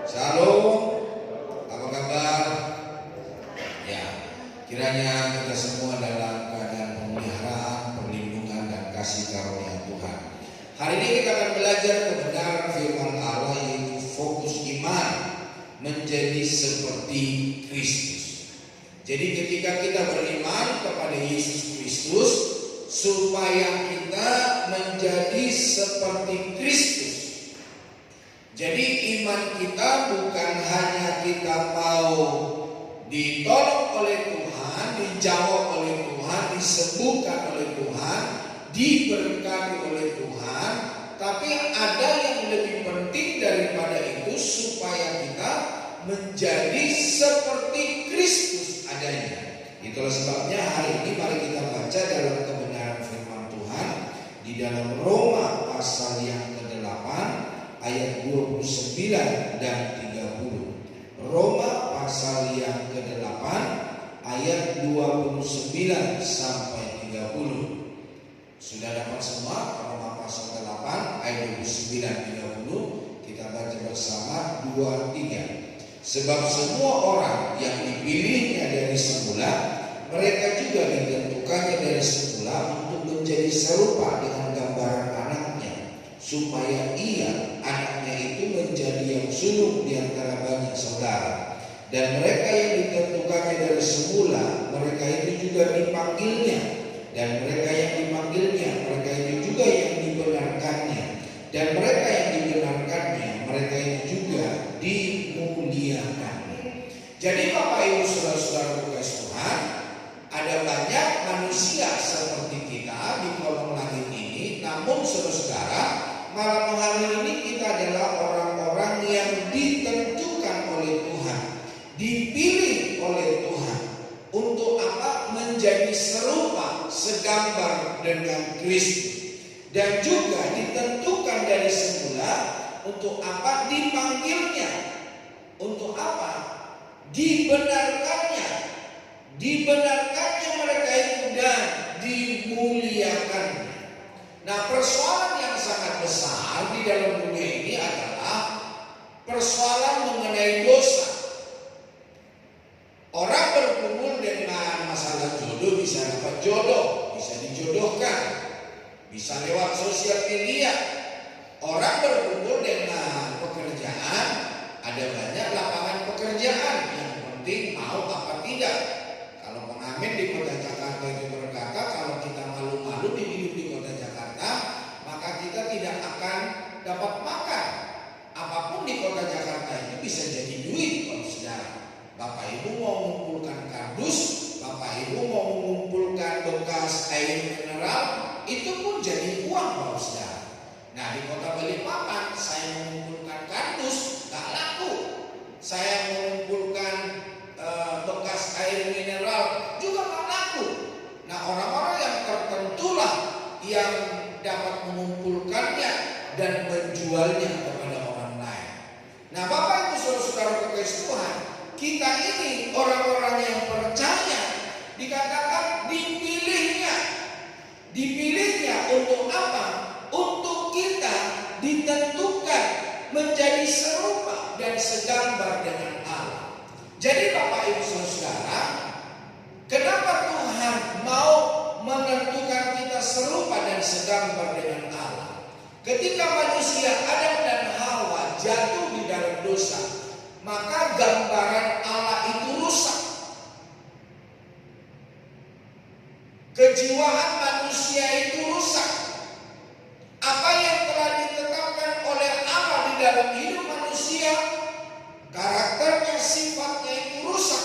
Shalom, apa kabar? Ya, kiranya kita semua dalam keadaan pemeliharaan, perlindungan dan kasih karunia Tuhan. Hari ini kita akan belajar kebenaran firman Allah, yaitu fokus iman menjadi seperti Kristus. Jadi ketika kita beriman kepada Yesus Kristus, supaya kita menjadi seperti Kristus. Jadi iman kita bukan hanya kita mau ditolong oleh Tuhan, dijawab oleh Tuhan, disembuhkan oleh Tuhan, diberkati oleh Tuhan, tapi ada yang lebih penting daripada itu, supaya kita menjadi seperti Kristus adanya. Itulah sebabnya hari ini mari kita baca dalam kebenaran firman Tuhan di dalam Roma pasal yang ke-8 ayat 29 dan 30. Roma pasal yang ke-8 ayat 29 sampai 30. Sudah dapat semua? Roma pasal ke-8 ayat 29 30. Kita baca bersama 2-3. Sebab semua orang yang dipilihnya dari semula, mereka juga ditentukannya dari semula untuk menjadi serupa dengan gambaran anaknya, supaya ia, anaknya itu, menjadi yang sulung di antara banyak saudara. Dan mereka yang ditentukannya dari semula, mereka itu juga dipanggilnya. Dan mereka yang dipanggilnya, mereka itu juga yang dibenarkannya. Dan mereka yang dibenarkannya, mereka itu juga dimuliakannya. Jadi Bapak Ibu Saudara-saudara kasih Tuhan, ada banyak manusia seperti kita di kolong langit ini. Namun saudara-saudara, malam hari ini kita adalah orang-orang yang ditentukan oleh Tuhan, dipilih oleh Tuhan. Untuk apa? Menjadi serupa, segambar dengan Kristus. Dan juga ditentukan dari semula. Untuk apa? Dipanggilnya. Untuk apa? Dibenarkannya. Dibenarkannya mereka itu dan dimuliakannya. Nah, persoalan yang sangat besar di dalam dunia ini adalah persoalan mengenai dosa. Orang bergumul dengan masalah jodoh, bisa dapat jodoh, bisa dijodohkan, bisa lewat sosial media. Orang bergumul dengan pekerjaan, ada banyak lapangan pekerjaan, yang penting mau apa tidak. Kalau pengamen di kota Jakarta itu berkata, kalau kita malu-malu hidup di kota Jakarta, maka kita tidak akan dapat makan. Apapun di kota Jakarta itu bisa jadi duit, kalau saudara. Bapak Ibu mau mengumpulkan kardus, Bapak Ibu mau mengumpulkan bekas air mineral, itu pun jadi uang, kalau saudara. Nah, di kota Balikpapan saya mengumpulkan kardus, gak laku. Saya mengumpulkan bekas air mineral juga gak laku. Nah, orang-orang yang tertentulah yang dapat mengumpulkannya dan menjualnya kepada orang lain. Nah, Bapak Ibu Saudara-saudara kekasih Tuhan, kita ini orang-orang yang percaya, dikatakan dipilihnya. Dipilihnya untuk apa? Untuk kita ditentukan menjadi serupa dan segambar dengan Allah. Jadi Bapak Ibu Saudara, kenapa Tuhan mau menentukan kita serupa dan segambar dengan Allah? Ketika manusia Adam dan Hawa jatuh di dalam dosa, maka gambaran Allah itu rusak. Kejiwaan manusia itu rusak. Apa yang telah ditetapkan oleh Allah di dalam hidup manusia, karakternya, sifatnya itu rusak.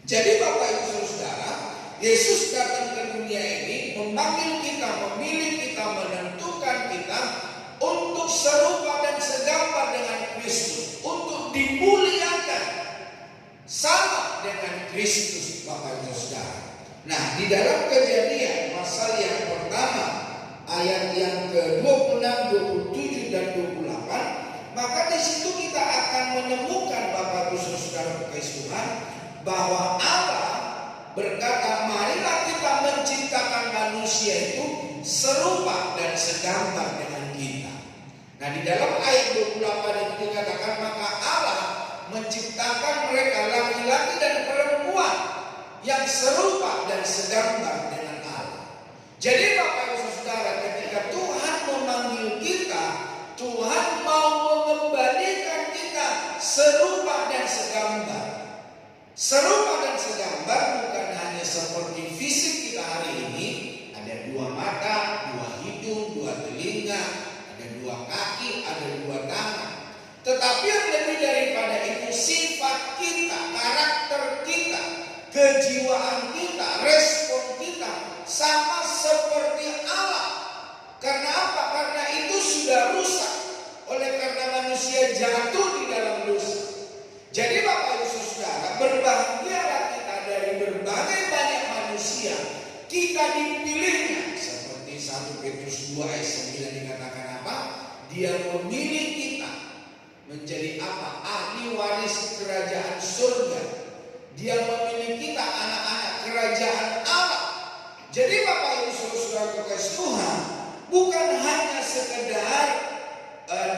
Jadi Bapak Ibu Saudara, Yesus datang ke dunia ini memanggil kita, memilih kita, menentukan kita untuk serupa dan segambar dengan Kristus, untuk dimuliakan sama dengan Kristus, Bapak Ibu Saudara. Nah, di dalam Kejadian pasal yang pertama ayat yang ke-26, 27 dan 28, maka di situ kita akan menemukan Bapak Ibu Saudara kekasih Tuhan, bahwa Allah berkata, marilah kita menciptakan manusia itu serupa dan segambar dengan kita. Nah, di dalam ayat 28 itu dikatakan maka Allah menciptakan mereka laki-laki dan perempuan yang serupa dan segambar dengan Allah. Jadi Bapak Ibu Saudara, ketika Tuhan memanggil kita, Tuhan mau mengembalikan kita serupa dan segambar. Serupa dan segambar bukan hanya seperti fisik kita hari ini, ada dua mata, dua hidung, dua telinga, ada dua kaki, ada dua tangan. Tetapi yang lebih daripada itu, sifat kita, karakter kita, kejiwaan kita, respon kita sama seperti Allah. Karena apa? Karena itu sudah rusak. Oleh karena manusia jatuh di dalam dosa. Jadi Bapak Ibu Saudara, berbahagialah kita dari berbagai banyak manusia. Kita dipilihnya. Seperti 1 Petrus 2 ayat 9 dikatakan apa? Dia memilih kita menjadi apa? Ahli waris kerajaan surga. Dia memilih kita anak-anak kerajaan Allah. Jadi Bapak Ibu Saudara kekasih Tuhan, bukan hanya sekedar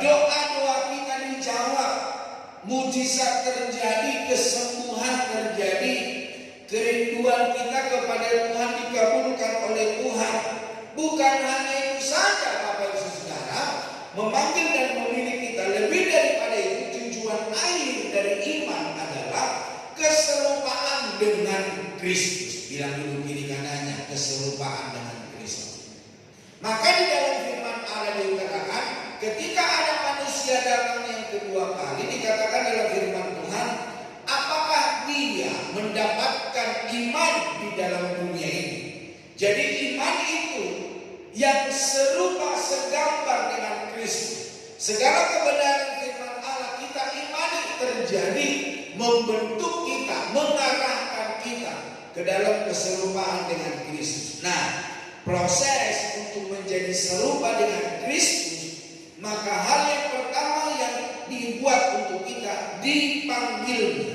doa-doa kita dijawab, mujizat terjadi, kesembuhan terjadi, kerinduan kita kepada Tuhan dikabulkan oleh Tuhan. Bukan hanya itu saja Bapak Ibu Saudara, memanggil dan memilih kita. Lebih daripada itu, tujuan akhir dari iman adalah keserupaan dengan Kristus. Bilang dulu kiri kanannya, keserupaan dengan Kristus. Maka di dalam firman Allah dikatakan, ketika ada manusia datang yang kedua kali, dikatakan dalam firman Tuhan, apakah dia mendapatkan iman di dalam dunia ini? Jadi iman itu yang serupa segambar dengan Kristus. Segala kebenaran firman Allah kita imani terjadi, membentuk kita, mengarahkan kita ke dalam keserupaan dengan Kristus. Nah, proses untuk menjadi serupa dengan Kristus, maka hal yang pertama yang dibuat untuk kita dipanggil.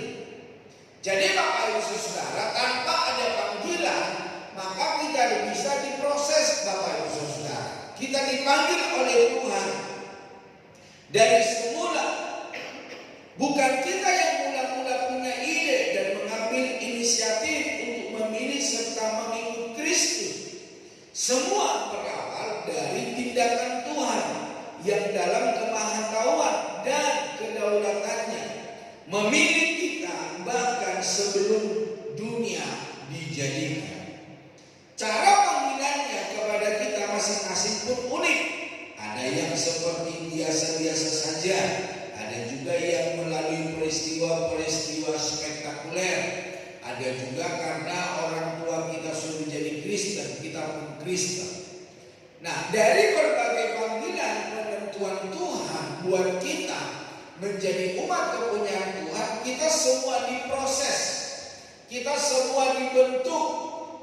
Jadi Bapak Ibu Saudara, tanpa ada panggilan, maka kita bisa diproses Bapak Ibu Saudara. Kita dipanggil oleh Tuhan dari semula. Bukan kita yang mula-mula punya ide dan mengambil inisiatif untuk memilih serta mengikut Kristus. Semua berawal dari tindakan Tuhan yang dalam kemahatauan dan kedaulatannya memilih kita bahkan sebelum dunia dijadikan. Cara panggilannya kepada kita masing-masing pun unik. Ada yang seperti biasa-biasa saja, ada juga yang melalui peristiwa-peristiwa spektakuler, ada juga karena orang tua kita sudah menjadi Kristen, kita pun Kristen. Nah, dari berbagai panggilan penentuan Tuhan buat kita menjadi umat kepunyaan Tuhan, kita semua diproses, kita semua dibentuk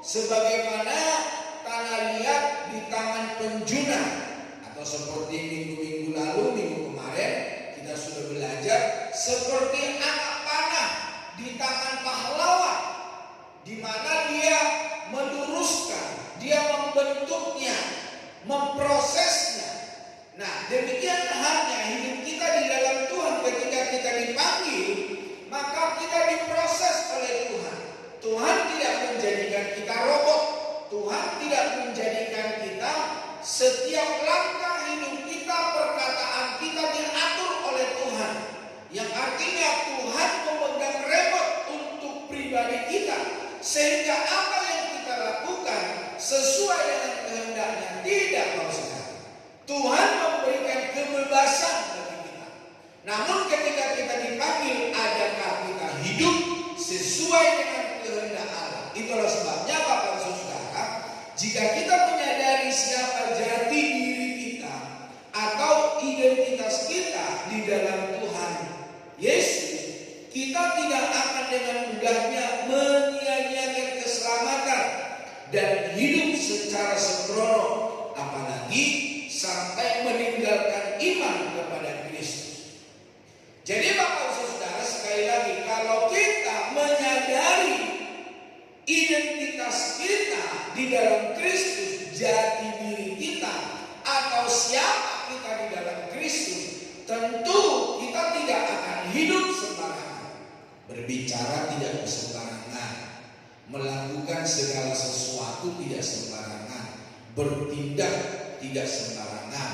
sebagaimana tanah liat di tangan penjuna. Atau seperti minggu-minggu lalu, minggu kemarin kita sudah belajar seperti anak panah di tangan pahlawan, di mana dia meluruskan, dia membentuknya, memprosesnya. Nah, demikian halnya hidup kita di dalam Tuhan. Ketika kita dipanggil, maka kita diproses oleh Tuhan. Tuhan tidak menjadikan kita robot. Tuhan tidak menjadikan kita setiap langkah hidup kita, perkataan kita diatur oleh Tuhan. Yang artinya Tuhan memegang remote untuk pribadi kita, sehingga apa yang kita lakukan sesuai dengan kehendaknya. Tidak, saudara. Tuhan memberikan kebebasan bagi kita. Namun ketika kita dipanggil, adakah kita hidup sesuai dengan kehendak Allah? Itulah sebabnya Bapak Saudara, jika kita menyadari siapa jati diri kita atau identitas kita di dalam Tuhan Yesus, kita tidak akan dengan mudahnya menyia-nyiakan keselamatan dan hidup secara sembrono, apalagi sampai meninggalkan iman kepada Kristus. Jadi Bapak Saudara, sekali lagi, kalau kita menyadari identitas kita di dalam Kristus, jati diri kita atau siapa kita di dalam Kristus, tentu kita tidak akan hidup sembarangan, berbicara tidak sembarangan, melakukan segala sesuatu tidak sembarangan, bertindak tidak sembarangan,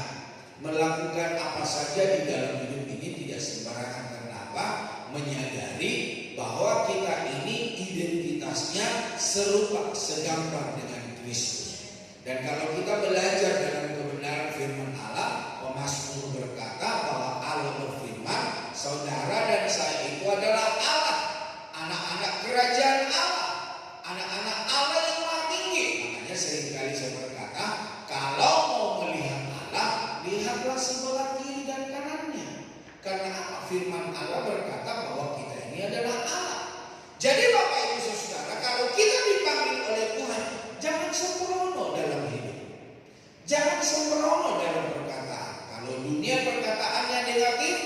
melakukan apa saja di dalam hidup ini tidak sembarangan. Kenapa? Menyadari bahwa kita ini identitasnya serupa, segambar dengan Kristus. Dan kalau kita belajar dalam kebenaran firman Allah, pemazmur berkata bahwa Allah berfirman, saudara dan saya itu adalah Allah, anak-anak kerajaan Allah, anak-anak Allah yang maha tinggi. Makanya seringkali saya berkata, kalau mau melihat Allah, lihatlah sebelah kiri dan kanannya. Karena apa? Firman Allah berkata bahwa kita ini adalah Allah. Jadi Bapak Ibu Saudara, kalau kita dipanggil oleh Tuhan, jangan sembrono dalam hidup, jangan sembrono dalam perkataan. Kalau dunia perkataannya negatif,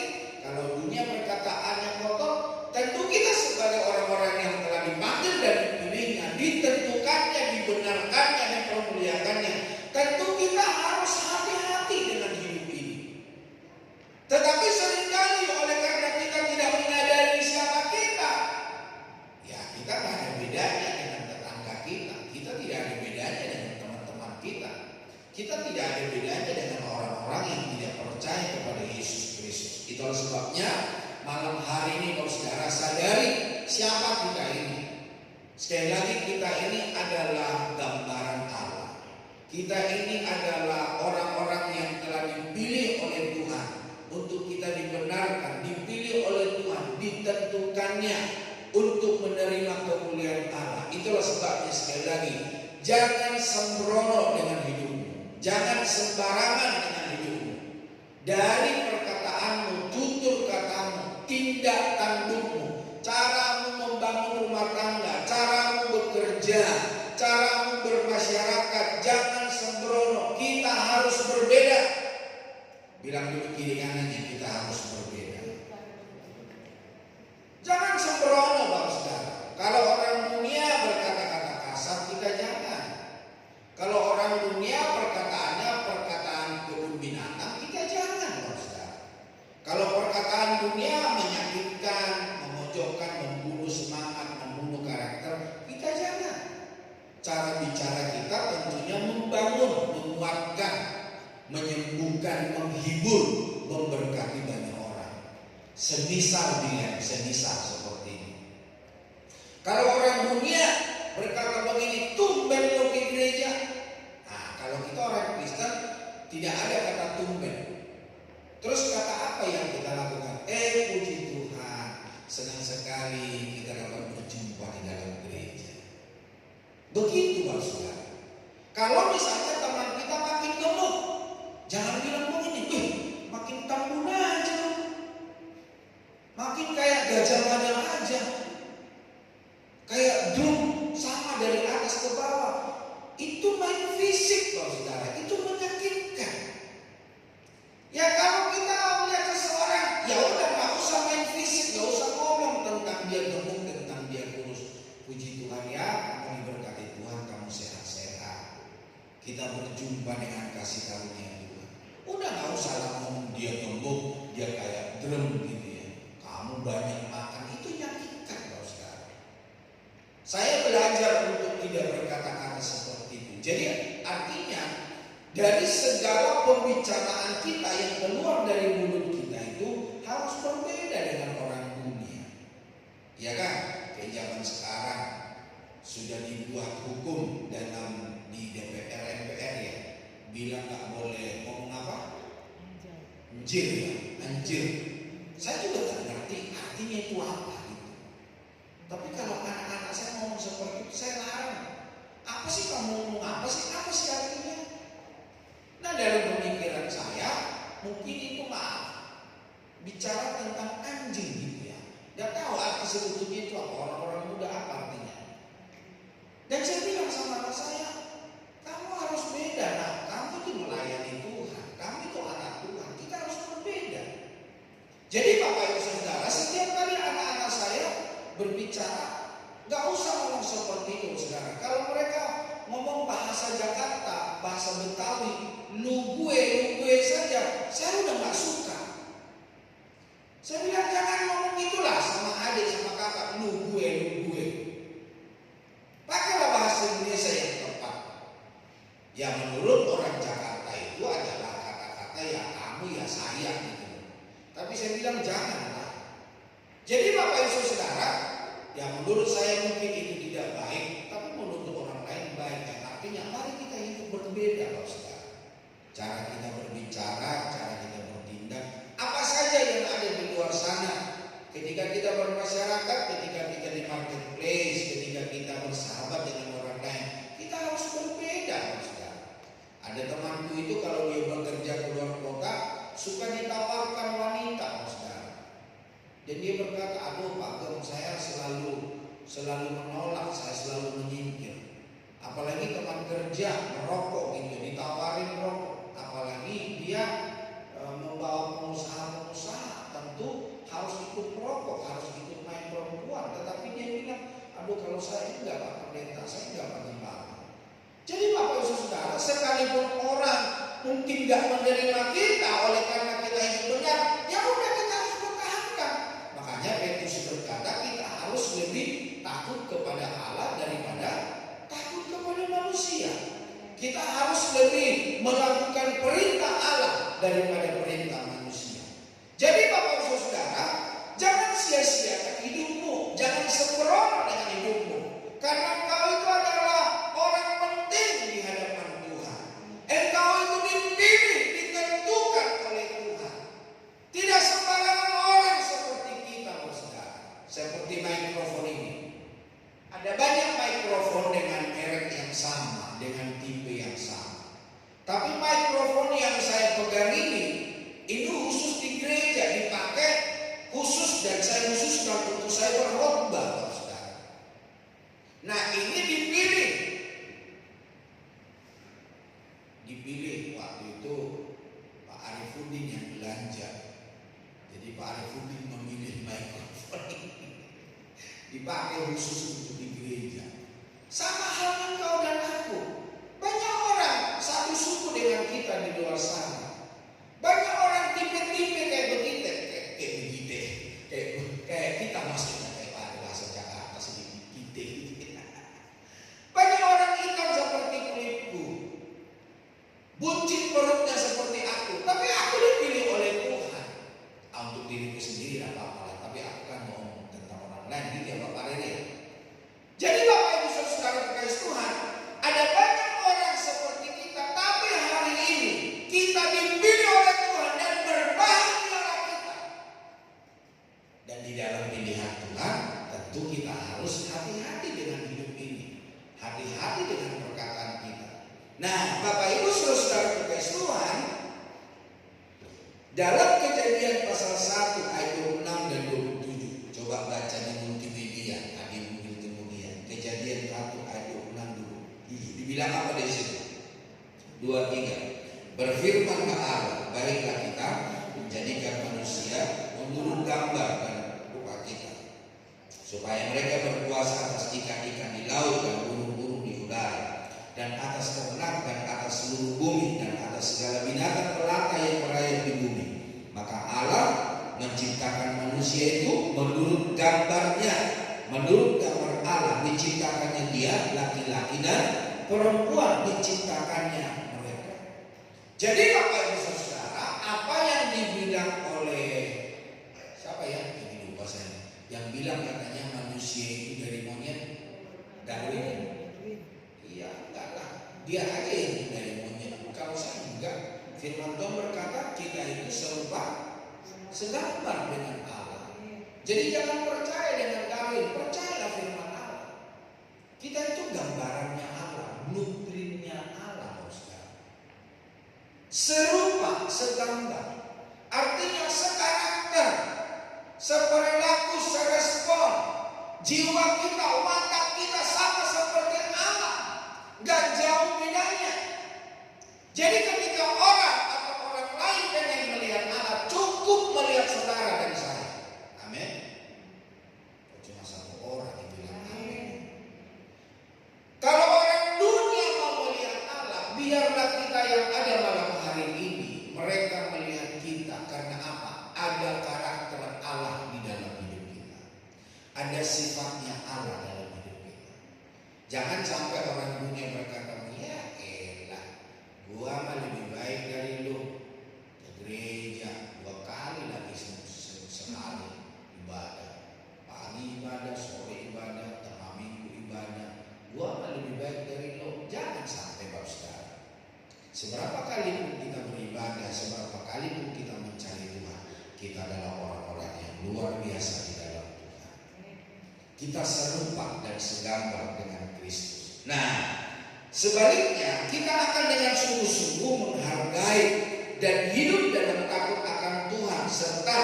kalau dunia perkataannya kotor, tentu kita sebagai orang-orang yang telah dipanggil dan dipilihnya, ditentukannya, dibenarkannya, dipermuliakannya, tentu kita harus hati-hati dengan hidup ini. Tetapi seringkali oleh karena kita tidak menyadari siapa kita, ya kita tidak ada bedanya dengan tetangga kita, kita tidak ada bedanya dengan teman-teman kita, kita tidak ada bedanya dengan orang-orang yang tidak percaya kepada Yesus Kristus. Itulah sebabnya malam hari ini kalau saudara sadari siapa kita ini. Sekali lagi, kita ini adalah gambaran Allah. Kita ini adalah orang-orang yang telah dipilih oleh Tuhan untuk kita dibenarkan, dipilih oleh Tuhan, ditentukannya untuk menerima kemuliaan Allah. Itulah sebabnya sekali lagi, jangan sembrono dengan hidupmu, jangan sembarangan dengan hidupmu. Dari perkataanmu, tutur katamu, tindak tandukmu, caramu membangun rumah tangga, caramu bekerja, caramu bermasyarakat, jangan sembrono. Kita harus berbeda. Bilang dulu kiri kanannya, kita harus berbeda. Jangan sembrono Bapak Saudara. Kalau orang dunia berkata-kata kasar, kita jangan. Kalau orang dunia perkataannya perkataan kebun binatang, kita jangan Bapak Saudara. Kalau perkataan dunia menyakitkan, memojokkan, membunuh semangat, membunuh karakter, kita jangan. Cara bicara kita tentunya membangun, menguatkan, menyembuhkan, menghibur, memberkati banyak orang. Semisal seperti ini. Kalau orang dunia berkata begini, tumben lo ke gereja. Nah, kalau kita orang Kristen tidak ada kata tumben. Terus kata apa yang kita lakukan? Puji Tuhan, senang sekali kita dapat berjumpa di dalam gereja. Begitu Bapak Saudara. Kalau misalnya teman kita makin gemuk, jangan bilang begini, makin tambun aja, makin kayak gajah-gajah aja, kayak drum sama dari atas ke bawah. Itu main fisik Bapak Saudara, itu menyakitkan. Ya kalau kita melihat seseorang, ya udah nggak usah main fisik, nggak usah ngomong tentang dia gemuk, tentang dia kurus. Puji Tuhan ya, kamu diberkati Tuhan, kamu sehat-sehat. Kita berjumpa dengan kasih karunia Tuhan. Udah nggak usah lah ngomong dia gemuk, dia kayak drum gitu ya. Kamu banyak makan, itu nyakitkan Bapak Saudara. Saya belajar untuk tidak berkata-kata seperti itu. Jadi artinya dari segala pembicaraan kita yang keluar dari mulut kita itu harus berbeda dengan orang dunia. Ya kan? Kayak zaman sekarang sudah dibuat hukum di DPR MPR ya, bilang nggak boleh ngomong apa? Anjir ya, anjir. Saya juga tak ngerti artinya itu apa gitu. Tapi kalau anak-anak saya ngomong seperti itu, saya larang. Apa sih kamu ngomong apa sih? Apa sih artinya? Nah dalam pemikiran saya mungkin itu bicara tentang anjing gitu ya. Gak tahu arti sebetulnya itu apa, orang-orang muda apa artinya. Dan saya bilang sama anak saya, kamu harus beda. Nah, kamu itu melayani Tuhan, kamu itu anak Tuhan, kita harus berbeda. Jadi Bapak Ibu Saudara, setiap kali anak-anak saya berbicara, gak usah ngomong seperti itu Saudara. Kalau mereka ngomong bahasa Jakarta, bahasa Betawi, lu gue saja, saya udah gak suka. bilang janganlah. Jadi Bapak Ibu Saudara, yang menurut saya mungkin itu tidak baik, tapi menurut orang lain baik. Artinya mari kita hidup berbeda, Bapak Saudara. Cara kita berbicara, cara kita bertindak, apa saja yang ada di luar sana. Ketika kita bermasyarakat, ketika kita di marketplace, ketika kita bersahabat dengan orang lain, kita harus berbeda, Bapak Saudara. Ada temanku itu kalau dia bekerja keluar kota, suka ditawarkan wanita, Bapak Saudara. Dan dia berkata, aduh Pak Gem, saya selalu menolak, saya selalu menyingkir. Apalagi teman kerja merokok gitu, ditawarin rokok. Apalagi dia membawa pengusaha-pengusaha, tentu harus ikut merokok, harus ikut main perempuan. Tetapi dia bilang, aduh kalau saya enggak Pak Pendeta, saya enggak bagi-bagi. Jadi Bapak Ibu Saudara, sekalipun orang mungkin enggak menerima kita oleh karena kita hidup benar, ya udah kita harus pertahankan. Makanya Petrus berkata kita harus lebih takut kepada Allah daripada takut kepada manusia. Kita harus lebih melakukan perintah Allah daripada perintah manusia. Jadi Bapak Ibu Saudara, jangan sia-siakan hidupmu, jangan sembrono dengan hidupmu, karena engkau itu adalah orang penting di hadapan Tuhan. Engkau itu dipilih, ditentukan oleh Tuhan. Tidak sembarangan orang seperti kita, Bapak Saudara. Seperti mikrofon ini. Ada banyak mikrofon dengan merek yang sama, dengan tipe yang sama. Tapi mikrofon yang saya pegang ini khusus di gereja dipakai khusus, dan saya khususkan untuk saya berkhotbah, Saudara. Nah ini dipilih waktu itu Pak Arifuddin yang belanja. Jadi Pak Arifuddin memilih mikrofon ini dipakai khusus untuk di gereja. Sama halnya kau dan aku. Banyak orang satu suku dengan kita di luar sana. Banyak orang tipe-tipe kayak begitu, kayak kita maksudnya kayak bahasa Jakarta sedikit kita. Banyak orang hitam seperti kulitku, buncit perutnya seperti aku, tapi aku dipilih oleh Tuhan. Untuk diriku sendiri tidak apa-apa, tapi aku kan ngomong tentang orang lain gitu ya Bapak Rene. Jadi Bapak Ibu Saudara kekasih Tuhan, ada banyak orang seperti kita, tapi hari ini kita dipilih oleh Tuhan dan berbahagialah kita. Dan di dalam pilihan Tuhan, tentu kita harus hati-hati dengan hidup ini, hati-hati dengan perkataan kita. Nah, Bapak Ibu Saudara kekasih Tuhan, dalam Kejadian pasal 1 ayat 26 dan 27, coba baca di multimedia, di multimedia. Kejadian 1 ayat 26 dulu. Dibilang apa di situ? 23. Berfirmanlah Allah, baiklah kita menjadikan manusia menurut gambar dan rupa kita, supaya mereka berkuasa atas ikan-ikan di laut dan burung-burung di udara, dan atas ternak dan atas seluruh bumi, dan atas segala binatang melata yang merayap di bumi. Maka Allah menciptakan manusia itu menurut gambarnya, menurut gambar Allah diciptakannya dia, laki-laki dan perempuan diciptakannya mereka. Jadi Bapak Ibu Saudara, apa yang dibilang oleh siapa ya? Jadi lupa saya. Yang bilang katanya manusia itu dari monyet, Darwin. Iya, enggak lah. Dia aja yang dari monyet. Kalau saya enggak. Firman Tuhan berkata kita itu serupa, segambar dengan Allah. Jadi jangan percaya dengan Darwin, percayalah firman Allah. Kita itu gambarannya Allah, blueprintnya Allah, Saudara. Serupa, segambar. Artinya sekarakter, seperilaku, serespon. Jiwa kita, watak kita sama seperti Allah, gak jauh bedanya. Jadi ketika orang atau orang lain pengen melihat Allah, cukup melihat saudara dan saya. Amin. Cuma satu orang yang bilang amin. Kalau orang dunia mau melihat Allah, biarlah kita yang ada malam hari ini, mereka melihat kita karena apa? Ada karakter Allah di dalam hidup kita. Ada sifatnya Allah dalam hidup kita. Jangan sampai orang dunia berkata, ya gua mah lebih baik dari lu, ke gereja 2 kali lagi kita adalah orang-orang yang luar biasa di dalam Tuhan. Kita serupa dan segambar dengan Kristus. Nah, sebaliknya kita akan dengan sungguh-sungguh menghargai dan hidup dalam takut akan Tuhan serta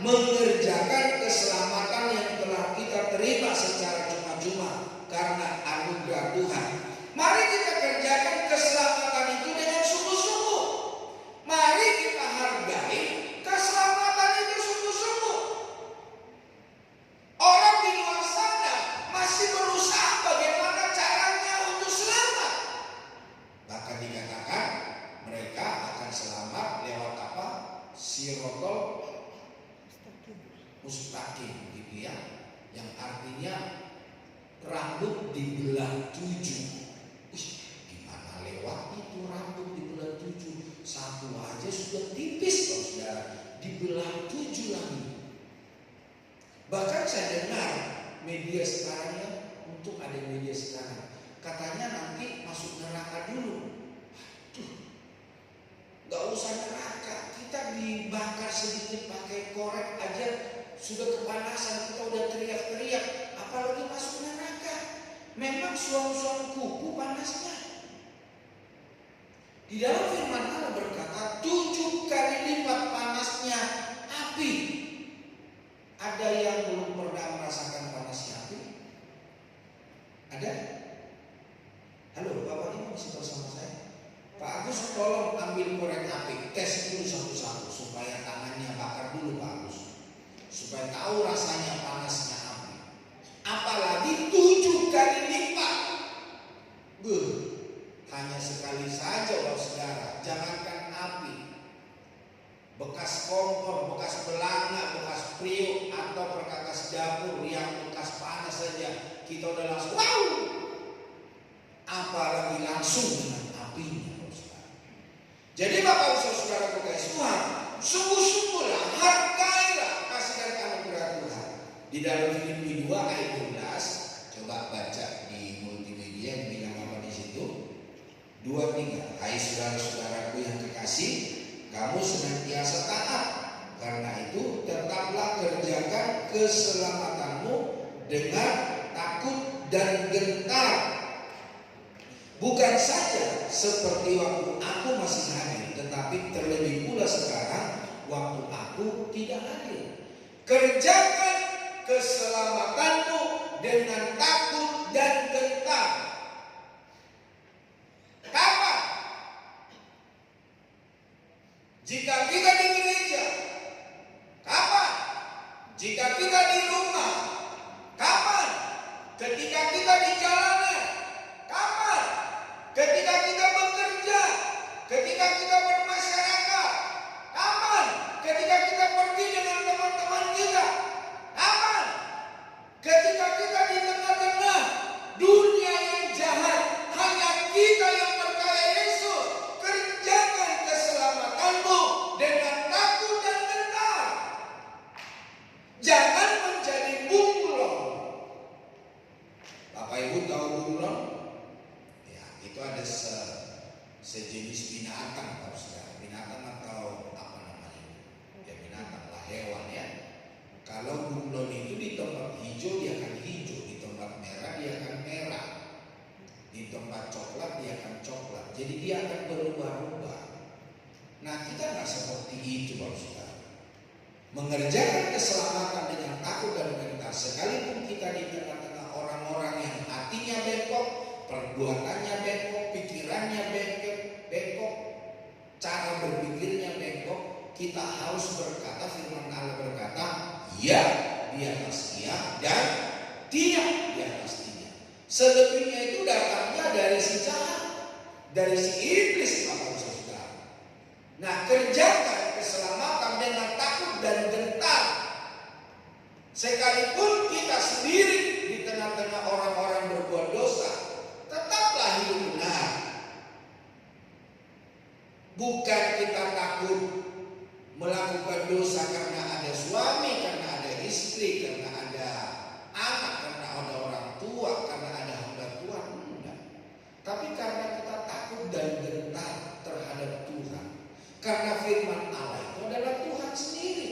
mengerjakan keselamatan yang telah kita terima secara cuma-cuma karena anugerah Tuhan. Mari kita kerjakan keselamatan itu dengan sungguh-sungguh. Mari kita hargai keselamatan itu sungguh-sungguh. Orang di luar sana masih berusaha bagaimana caranya untuk selamat. Bahkan dikatakan mereka akan selamat lewat apa? Sirotol mustaqim gitu ya, yang artinya rambut dibelah 7. Gimana lewat itu rambut dibelah 7? Satu aja sudah tipis loh saudara, dibelah 7 lagi. Bahkan saya dengar media sekarang ya, untuk ada media sekarang katanya nanti masuk neraka dulu. Aduh, gak usah neraka, kita dibakar sedikit pakai korek aja sudah kepanasan, kita udah teriak-teriak, apalagi masuk neraka. Memang suam-suam kuku panasnya. Di dalam firman Allah berkata 7 kali lipat panasnya api. Ada yang belum pernah merasakan panasnya api? Ada? Halo, Bapak Ibu masih bersama saya? Pak Agus tolong ambil korek api, tes dulu satu-satu supaya tangannya bakar dulu Pak Agus, supaya tahu rasanya panasnya api. Apalagi 7 kali lipat. Hanya sekali saja loh saudara, jangankan api, bekas kompor, bekas belanga, bekas priuk atau perkakas dapur yang bekas panas saja kita udah langsung wow. Apalagi langsung dengan apinya loh saudara. Jadi Bapak Ibu Saudara kekasih Tuhan, sungguh-sungguhlah hargailah kasih dan anugerah Tuhan. Di dalam Filipi 2 ayat 12, coba baca di multimedia, bilang apa di situ? 2:3. Hai saudara-saudaraku yang kekasih, kamu senantiasa taat. Karena itu tetaplah kerjakan keselamatanmu dengan takut dan gentar. Bukan saja seperti waktu aku masih hadir, tetapi terlebih pula sekarang waktu aku tidak hadir. Kerjakan keselamatanmu dengan takut dan gentar. Kapan? Jika kita di gereja. Kapan? Jika kita di rumah. Kapan? Ketika kita di jalanan. Kapan? Ketika kita bekerja. Ketika kita bermasyarakat. Kapan? Ketika kita pergi dengan teman-teman kita. Kapan? Ketika kita di tengah-tengah dunia yang jahat, hanya kita yang percaya Yesus. Kerjakan keselamatanmu dengan takut dan gentar. Jangan menjadi bunglon. Bapak Ibu tahu bunglon? Ya, itu ada sejenis binatang, Pak Saudara. Binatang atau apa namanya? Ya binatang lah, hewan ya. Kalau bunglon itu di tempat hijau dia akan hijau, di tempat merah dia akan merah, di tempat coklat dia akan coklat. Jadi dia akan berubah-ubah. Nah kita nggak seperti itu Pak Saudara. Mengerjakan keselamatan dengan takut dan gentar, sekalipun kita di tengah-tengah orang-orang yang hatinya bengkok, perbuatannya bengkok, pikirannya bengkok, cara berpikirnya bengkok, kita harus berkata, firman Allah berkata, ya di atas iya dan tidak di atas tidak. Selebihnya itu datangnya dari si jahat, dari si iblis Bapak Saudara. Nah, kerjakan keselamatan dengan takut dan gentar. Sekalipun kita sendiri di tengah-tengah orang-orang berbuat dosa, tetaplah hidup benar. Bukan kita takut melakukan dosa karena ada suami, karena ada istri, karena ada anak, karena ada orang tua, karena ada hamba Tuhan. Enggak. Tapi karena kita takut dan gentar terhadap Tuhan. Karena firman Allah itu adalah Tuhan sendiri.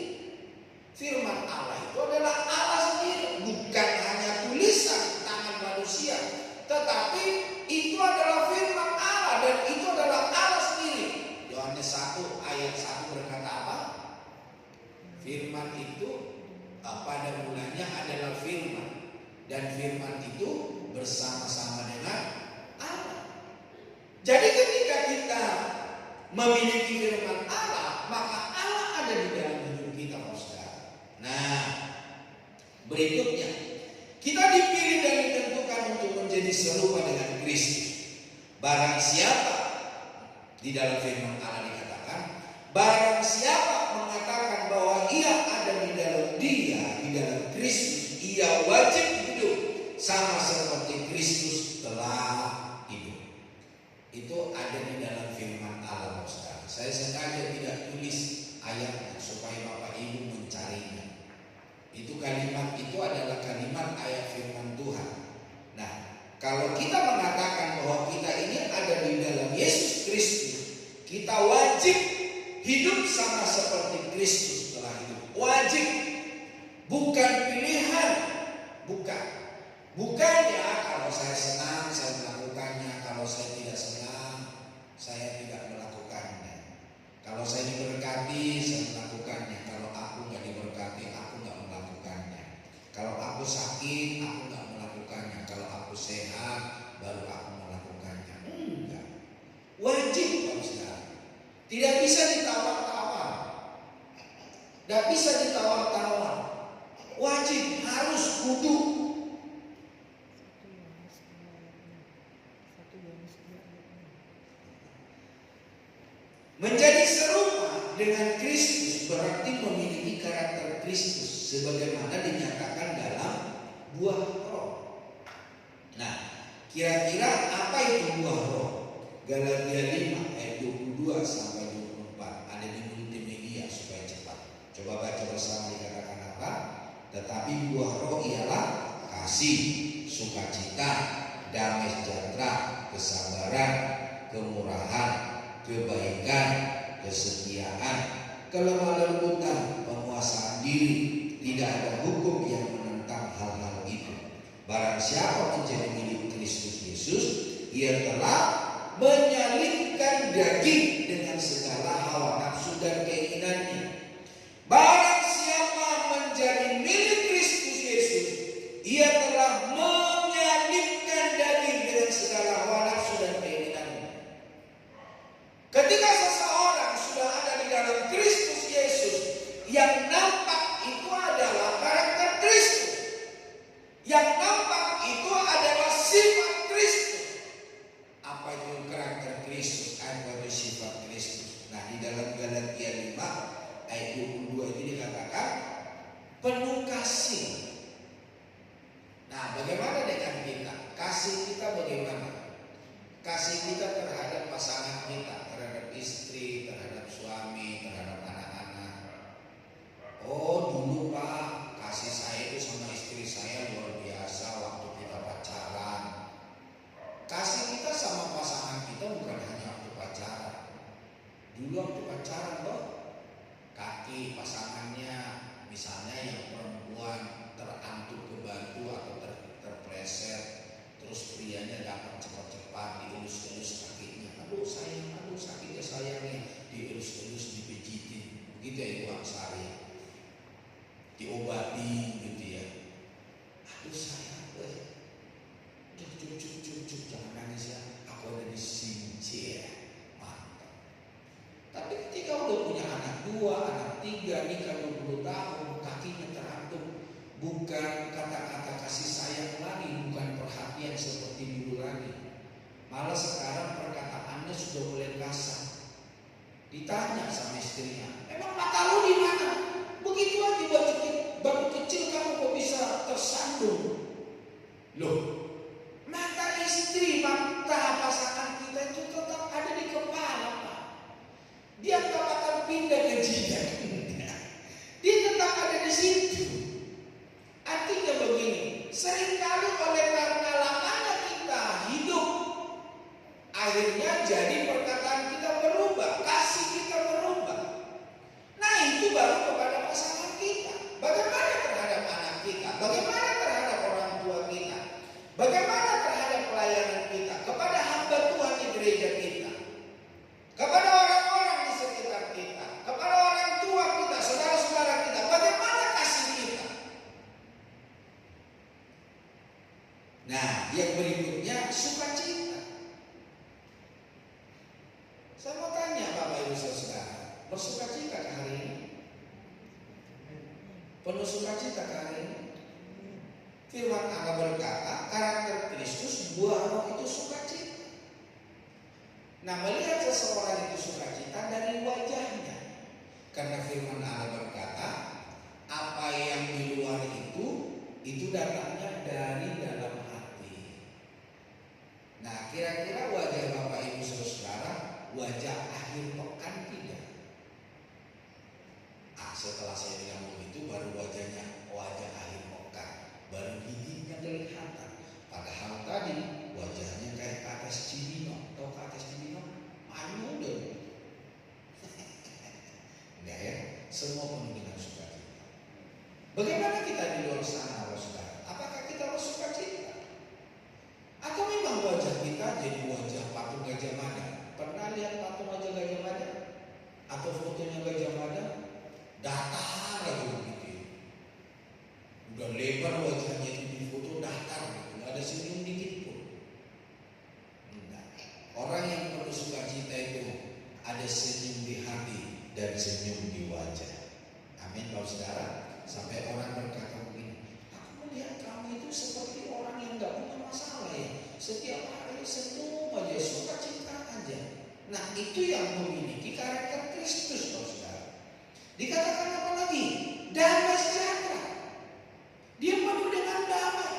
firman itu pada mulanya adalah firman, dan firman itu bersama-sama dengan Allah. Jadi ketika kita memiliki firman Allah, maka Allah ada di dalam hidup kita, saudara. Nah, berikutnya kita dipilih dan ditentukan untuk menjadi serupa dengan Kristus. Barang siapa, di dalam firman Allah dikatakan, barang siapa mengatakan bahwa ia ada di dalam Dia, di dalam Kristus, ia wajib hidup sama seperti Kristus telah hidup. Itu ada di dalam firman Allah, saudara. Saya sengaja tidak tulis ayatnya supaya Bapak Ibu mencarinya. Itu kalimat itu adalah kalimat ayat firman Tuhan. Nah, kalau kita mengatakan bahwa kita ini ada di dalam Yesus Kristus, kita wajib hidup sama seperti Kristus telah hidup. Wajib, bukan pilihan, bukan. Bukannya kalau saya senang saya melakukannya, kalau saya tidak senang saya tidak melakukannya. Kalau saya diberkati saya melakukannya, kalau aku nggak diberkati aku nggak melakukannya. Kalau aku sakit aku nggak melakukannya, kalau aku sehat baru aku melakukannya. Enggak. Wajib, saudara. Tidak bisa ditawar-tawar. Tidak bisa ditawar-tawar. Wajib, harus, kudu. Menjadi serupa dengan Kristus berarti memiliki karakter Kristus sebagaimana dinyatakan dalam buah roh. Nah, kira-kira apa itu buah roh? Galatia 5 ayat 22 sampai 24 ada di multimedia supaya cepat. Coba baca bersama, dikatakan apa? Tetapi buah roh ialah kasih, sukacita, damai sejahtera, kesabaran, kemurahan, kebaikan, kesetiaan, kelemah lembutan, penguasaan diri. Tidak ada hukum yang menentang hal-hal itu. Barang siapa menjadi milik Kristus Yesus, ia telah menyalibkan daging dengan segala hawa nafsu dan keinginannya. Barang siapa menjadi milik Kristus Yesus, ia telah menyalibkan daging dengan segala hawa nafsu dan keinginannya. Ketika seseorang sudah ada di dalam Kristus Yesus, yang nampak itu adalah karakter Kristus. Yang nampak itu adalah sifat Kristus. Apa itu karakter Kristus? Apa itu sifat Kristus? Nah, di dalam Galatia 5 ayat 22 itu dikatakan penuh kasih. Nah, bagaimana dengan kita? Kasih kita bagaimana? Kasih kita terhadap pasangan kita, terhadap istri, terhadap suami, terhadap anak-anak. Oh, dulu Pak, kasih saya itu sama istri saya luar biasa waktu kita pacaran. Kasih kita sama pasangan kita bukan hanya waktu pacaran. Dulu waktu pacaran loh, kaki pasangannya misalnya yang perempuan terantuk ke batu atau terpleset, terus prianya dapat cepat-cepat dielus-elus kakinya. Aduh sayang, aduh sakitnya sayangnya, dielus-elus, dipijitin. Begitu ya Ibu Aksari, diobati gitu ya. Aduh sayang, cukup, jangan nangis ya, aku ada di sini ya, mantap. Tapi ketika udah punya anak 2, anak 3, nikah 20 tahun, kakinya terantuk, bukan kata-kata kasih sayang lagi, bukan perhatian seperti dulu lagi. Malah sekarang perkataannya sudah mulai kasar. Ditanya sama istrinya, emang mata lu di mana? Begitu aja batu kecil kamu kok bisa tersandung? Loh, mata istri, mata pasangan kita itu tetap ada di kepala, Pak. Dia tak akan pindah ke jidat. Dia tetap ada di situ. Artinya begini, seringkali oleh karena lamanya kita hidup, akhirnya jadi perkataan kita berubah, kasih kita berubah. Nah, yang berikutnya sukacita. Saya mau tanya Bapak Ibu Saudara, bersukacita hari ini? Penuh sukacita hari ini? Firman Allah berkata, karakter Kristus, buah roh itu sukacita. Nah, melihat seseorang itu sukacita dari wajahnya. Karena firman Allah berkata, apa yang di luar itu datangnya dari dalam hati. Nah, kira-kira wajah Bapak Ibu Saudara, wajah akhir pekan tidak? Setelah saya bilang begitu, baru wajah akhir pekan, baru giginya kelihatan. Padahal tadi wajahnya kayak ke atas Cibinong. Tahu ke atas Cibinong? Manu deh. Enggak ya? Semua penuh dengan sukacita. Bagaimana kita di luar sana, saudara? Apakah kita bersukacita? Atau memang wajah kita jadi wajah patung Gajah Mada? Pernah lihat patung wajah Gajah Mada? Atau fotonya Gajah Mada? Datar aja begitu. Udah lebar wajahnya itu di foto, datar gitu, nggak ada senyum dikit pun. Enggak. Orang yang penuh sukacita itu ada senyum di hati dan senyum di wajah. Amin, Bapak Saudara. Sampai orang berkata begini, aku melihat kamu itu seperti orang yang nggak punya masalah ya. Setiap hari senyum aja, sukacita aja. Nah, itu yang memiliki karakter Kristus, Bapak Saudara. Dikatakan apa lagi? Damai sejahtera. Dia penuh dengan damai.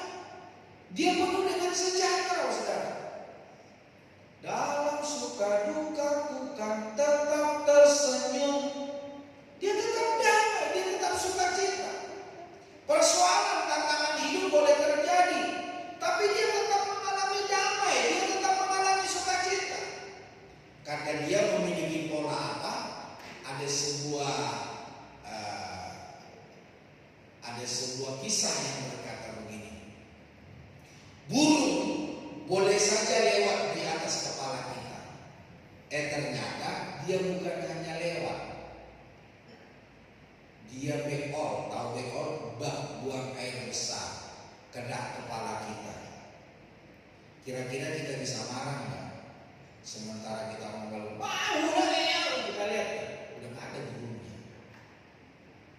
Dia penuh dengan sejahtera, saudara. Dalam suka duka ku kan tetap tersenyum. Dia tetap damai, dia tetap sukacita. Persoalan tantangan hidup boleh terjadi, tapi dia tetap mengalami damai, dia tetap mengalami sukacita. Karena dia memiliki pola apa? Ada sebuah kisah yang berkata begini. Burung boleh saja lewat di atas kepala kita. Ternyata dia bukan hanya lewat. Dia bekor, tahu bekor? Buang air besar ke kepala kita. Kira-kira kita bisa marah nggak? Sementara kita ngomong, wah udah ya, kita lihat udah nggak ada burungnya.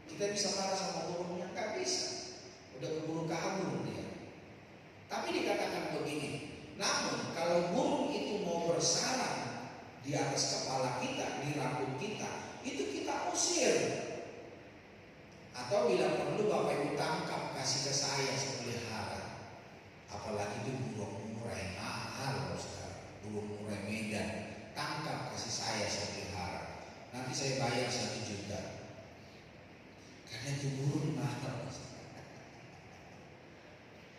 Kita bisa marah sama burungnya? Nggak bisa. Udah keburu kabur dia. Tapi dikatakan begini, namun kalau burung itu mau bersarang di atas kepala kita, di rambut kita, itu kita usir. Atau bila perlu Bapak Ibu tangkap, kasih ke saya sepelihara. Apalagi itu burung murai mahal, saudara. Burung murai Medan, tangkap kasih saya sepelihara. Nanti saya bayar 1 juta. Karena itu burung mahal.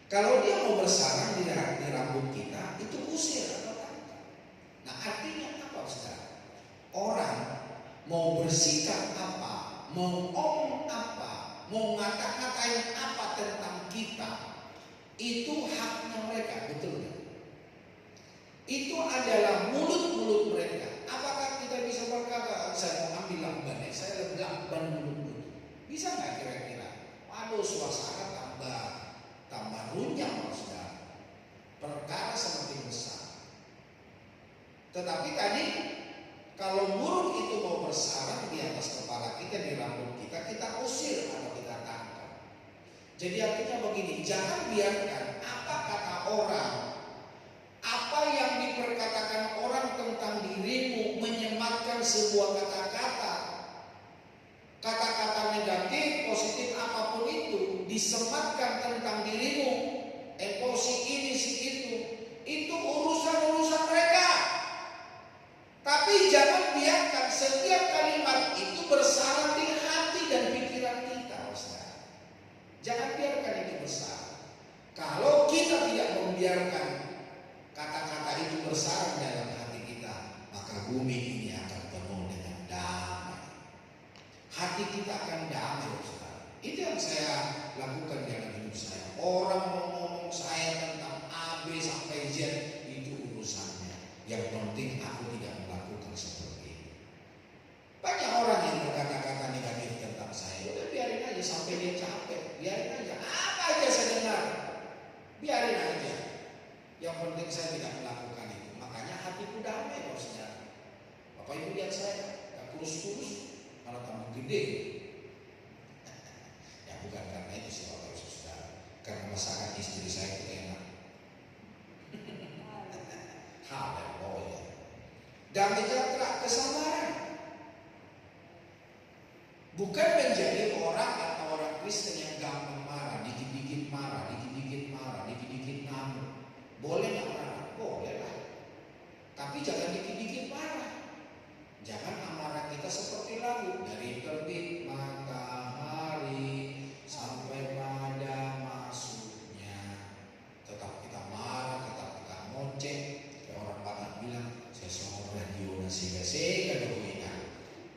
Kalau dia mau bersarang di rambut kita, itu usir atau tangkap. Nah, artinya apa, saudara? Orang mau bersikap apa, mau ngomong apa, mau ngata-ngatain apa tentang kita, itu haknya mereka, betul nggak? Itu adalah mulut-mulut mereka. Apakah kita bisa berkata, saya mau ambil lakban, saya lakban mulut-mulut? Bisa nggak kira-kira? Waduh, suasana tambah runyam, saudara. Perkara semakin besar. Tetapi tadi kalau burung itu mau bersarang di atas kepala kita, di rambut kita, kita usir atau kita tangkap. Jadi artinya begini, jangan biarkan apa kata orang, apa yang diperkatakan orang tentang dirimu menyematkan sebuah kata-kata negatif, positif apapun itu disematkan tentang dirimu, si ini si itu urusan mereka. Tapi jangan biarkan setiap kalimat itu bersarang di hati dan pikiran kita, saudara. Jangan biarkan itu bersarang. Kalau kita tidak membiarkan kata-kata itu bersarang dalam hati kita, maka bumi ini akan penuh dengan damai. Hati kita akan damai, saudara. Itu yang saya lakukan dalam damai sejahtera, kesabaran. Bukan menjadi orang atau orang Kristen yang gampang marah, dikit-dikit marah, dikit-dikit marah, dikit-dikit ngamuk. Boleh nggak marah? Boleh lah. Tapi jangan dikit-dikit marah. Jangan amarah kita seperti lagu, dari terbit matahari sampai pada masuknya. Tetap kita marah, tetap kita ngoceh. Kayak orang Batak bilang, saya sama radio nasi-nasi gak ada.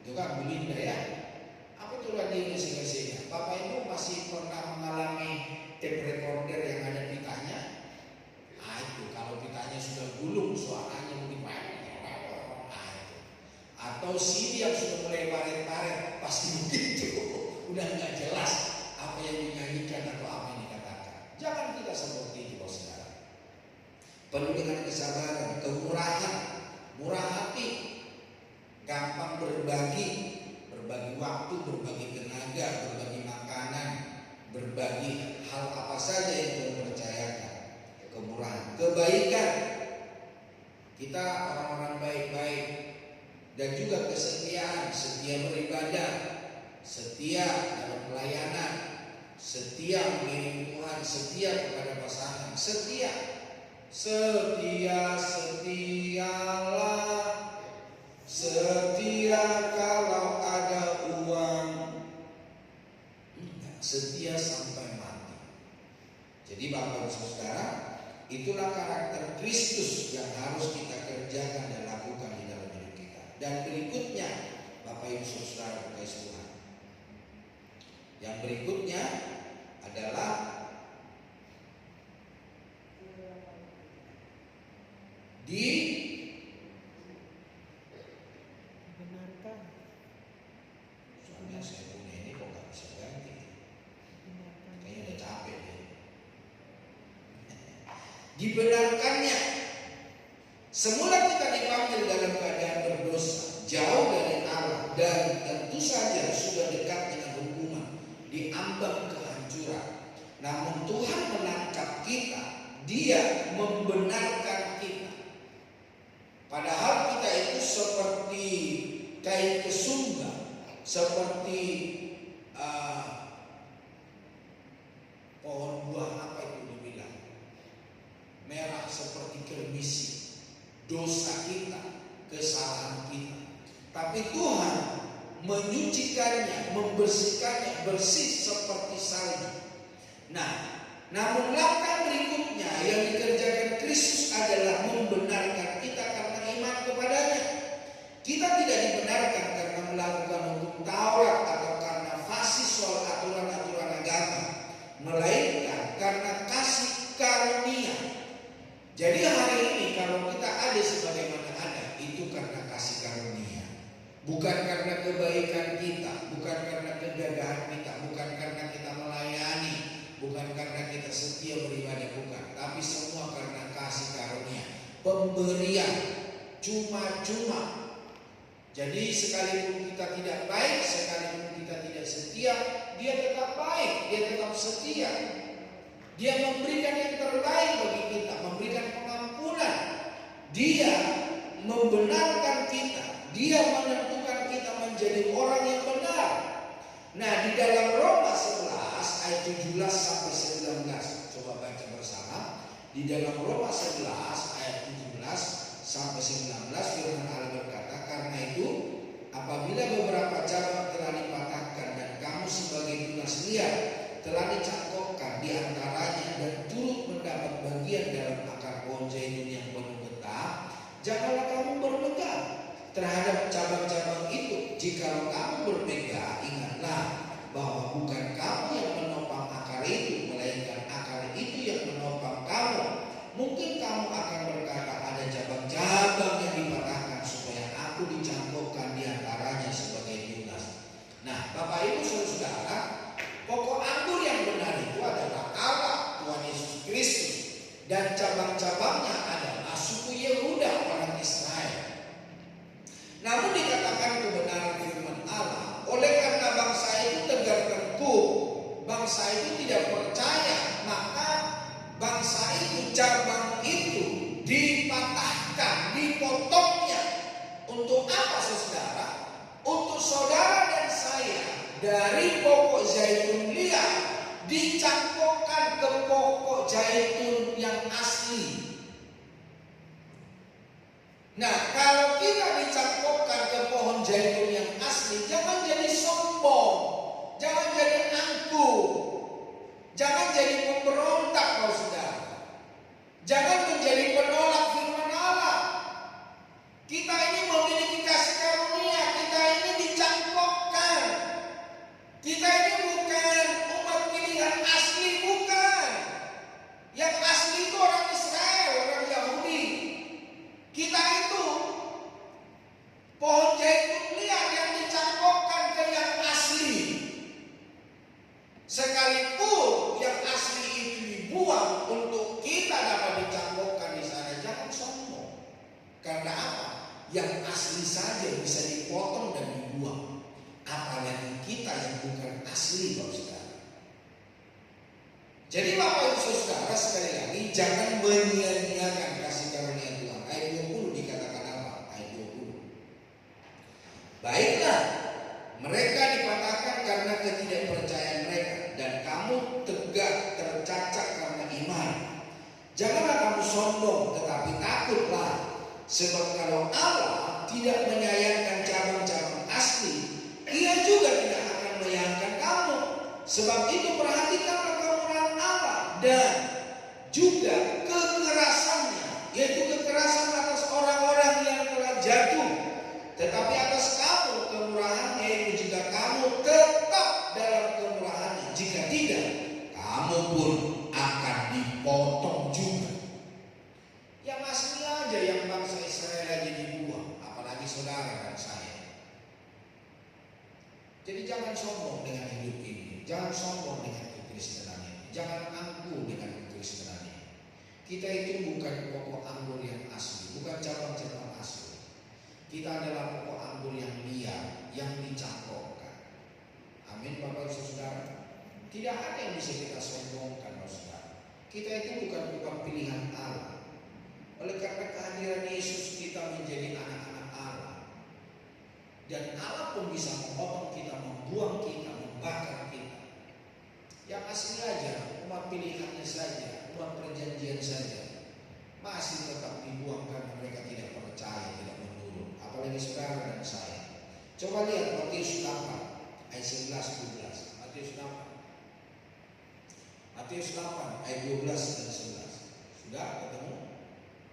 Itu kan Belinda ya. Apa tuh radio nasi-nasinya? Bapak Ibu masih pernah mengalami tape recorder yang ada pitanya? Nah itu, kalau pitanya sudah gulung, suaranya mungkin atau CD yang sudah mulai baret-baret, pasti begitu. Udah nggak jelas apa yang dinyanyikan atau apa yang dikatakan. Jangan kita seperti itu, saudara. Penuh dengan kesabaran, kemurahan, murah hati, gampang berbagi waktu, berbagi tenaga, berbagi makanan, berbagi hal apa saja yang Tuhan percayakan. Kemurahan, kebaikan. Kita orang-orang baik-baik. Dan juga kesetiaan, setia beribadah, setia dalam pelayanan, setia mengiring Tuhan, setia kepada pasangan, setia, setialah, setia kalau ada uang, setia sampai mati. Jadi Bapak Ibu Saudara, itulah karakter Kristus yang harus kita kerjakan dan lakukan di dalam hidup kita. Dan berikutnya, Bapak Ibu Saudara kasih Tuhan, yang berikutnya adalah dibenarkan. Soalnya saya punya ini kok nggak bisa ganti. Kayaknya udah capek deh. Dibenarkannya. Semula kita dipanggil dalam keadaan berdosa, jauh dari Allah, dan tentu saja sudah dekat dengan hukuman, diambang kehancuran. Namun Tuhan menangkap kita, Dia membenarkan kita. Padahal kita itu seperti kain kesumba, seperti pohon buah apa itu dibilang, merah seperti kermisi. Dosa kita, kesalahan kita. Tapi Tuhan menyucikannya, membersihkannya bersih seperti salju. Nah, namun langkah berikutnya yang dikerjakan Kristus adalah membenarkan kita karena iman kepadanya. Kita tidak dibenarkan karena melakukan hukum Taurat atau karena fasih soal aturan-aturan agama, melainkan karena kasih karunia. Jadi hari ini kalau kita ada sebagaimana ada, itu karena kasih karunia. Bukan karena kebaikan kita, bukan karena kegagahan kita, bukan karena kita melayani, bukan karena kita setia beribadah, bukan. Tapi semua karena kasih karunia, pemberian cuma-cuma. Jadi sekalipun kita tidak baik, sekalipun kita tidak setia, Dia tetap baik, Dia tetap setia. Dia memberikan yang terbaik bagi kita, memberikan pengampunan. Dia membenarkan kita. Dia menentukan kita menjadi orang yang benar. Nah, di dalam Roma 11 ayat 17 sampai 19, coba baca bersama. Di dalam Roma 11 ayat 17 sampai 19, firman Allah berkata, karena itu apabila beberapa cabang telah dipatahkan dan kamu sebagai tunas liar telah dicangkokkan di antaranya dan turut mendapat bagian dalam akar pohon zaitun yang penuh getah, janganlah kamu bermegah terhadap cabang-cabang itu. Jikalau kamu bermegah, ingatlah bahwa bukan kamu yang menopang akar itu, melainkan akar itu yang menopang kamu. Mungkin kamu akan berkata, ada cabang-cabang yang dipatahkan supaya aku dicangkokkan di antaranya sebagai tunas. Nah, Bapak Ibu Saudara, pokok anggur yang benar itu adalah Allah, Tuhan Yesus Kristus, dan cabang-cabangnya adalah suku Yehuda, orang Israel. Namun dikatakan kebenaran firman Allah, oleh karena bangsa itu tegar tengkuk, bangsa itu tidak percaya, maka bangsa itu, cabang itu dipatahkan, dipotongnya Untuk apa saudara? Untuk saudara dan saya dari pokok zaitun liar dicangkokkan ke pokok zaitun yang asli. Nah, kalau kita dicangkokkan ke pohon zaitun yang asli, jangan jadi sombong, jangan jadi angkuh, jangan jadi pemberontak, saudara. Jangan menjadi penolak firman Allah. Kita ini memiliki kasih karunia, kita ini dicangkokkan. Kita ini bukan umat pilihan asli, bukan. Yang asli itu orang Israel, orang Yahudi. Kita itu pohon zaitun liar yang dicangkokkan ke yang asli. Sekalipun yang asli itu dibuang untuk kita dapat dicangkokkan di sana, jangan sombong. Karena apa? Yang asli saja bisa dipotong dan dibuang, apalagi kita yang bukan asli, saudara. Jadi Bapak Ibu Saudara, sekali lagi jangan menyia-nyiakan kasih karunia Tuhan. Ayat 20 dikatakan apa? Ayat 20. Baiklah, mereka dipatahkan karena ketidakpercayaan mereka, dan kamu tegak tercacat karena iman. Janganlah kamu sombong, tetapi takutlah. Sebab kalau Allah tidak menyayangkan cabang-cabang asli, Ia juga tidak akan menyayangkan kamu. Sebab itu perhatikanlah kemurahan Allah dan juga kekerasannya, yaitu kekerasan atas orang-orang yang telah jatuh. Tetapi atas kamu kemurahannya, yaitu jika kamu tetap dalam kemurahannya. Jika tidak, kamu pun akan dipotong juga. Yang asli aja yang bangsa Israel aja dibuang, apalagi saudara dan saya. Jadi jangan sombong dengan hidup ini, jangan sombong dengan kekristenan ini, jangan angkuh dengan kekristenan ini. Kita itu bukan pokok anggur yang asli, bukan cabang-cabang asli. Kita adalah pokok anggur yang liar, yang dicangkokkan. Amin, Bapak Ibu Saudara. Tidak ada yang bisa kita sombongkan, saudara. Kita itu bukan pilihan Allah. Oleh karena kehadiran Yesus, kita menjadi anak-anak Allah. Dan Allah pun bisa memotong kita, membuang kita, membakar kita. Yang asli aja, umat pilihannya saja, umat perjanjian saja, masih tetap dibuang karena mereka tidak percaya, tidak menurut. Apalagi saudara dan saya. Coba lihat Matius 8 ayat 11-12. Matius 8 ayat 12 dan 11. Sudah ketemu?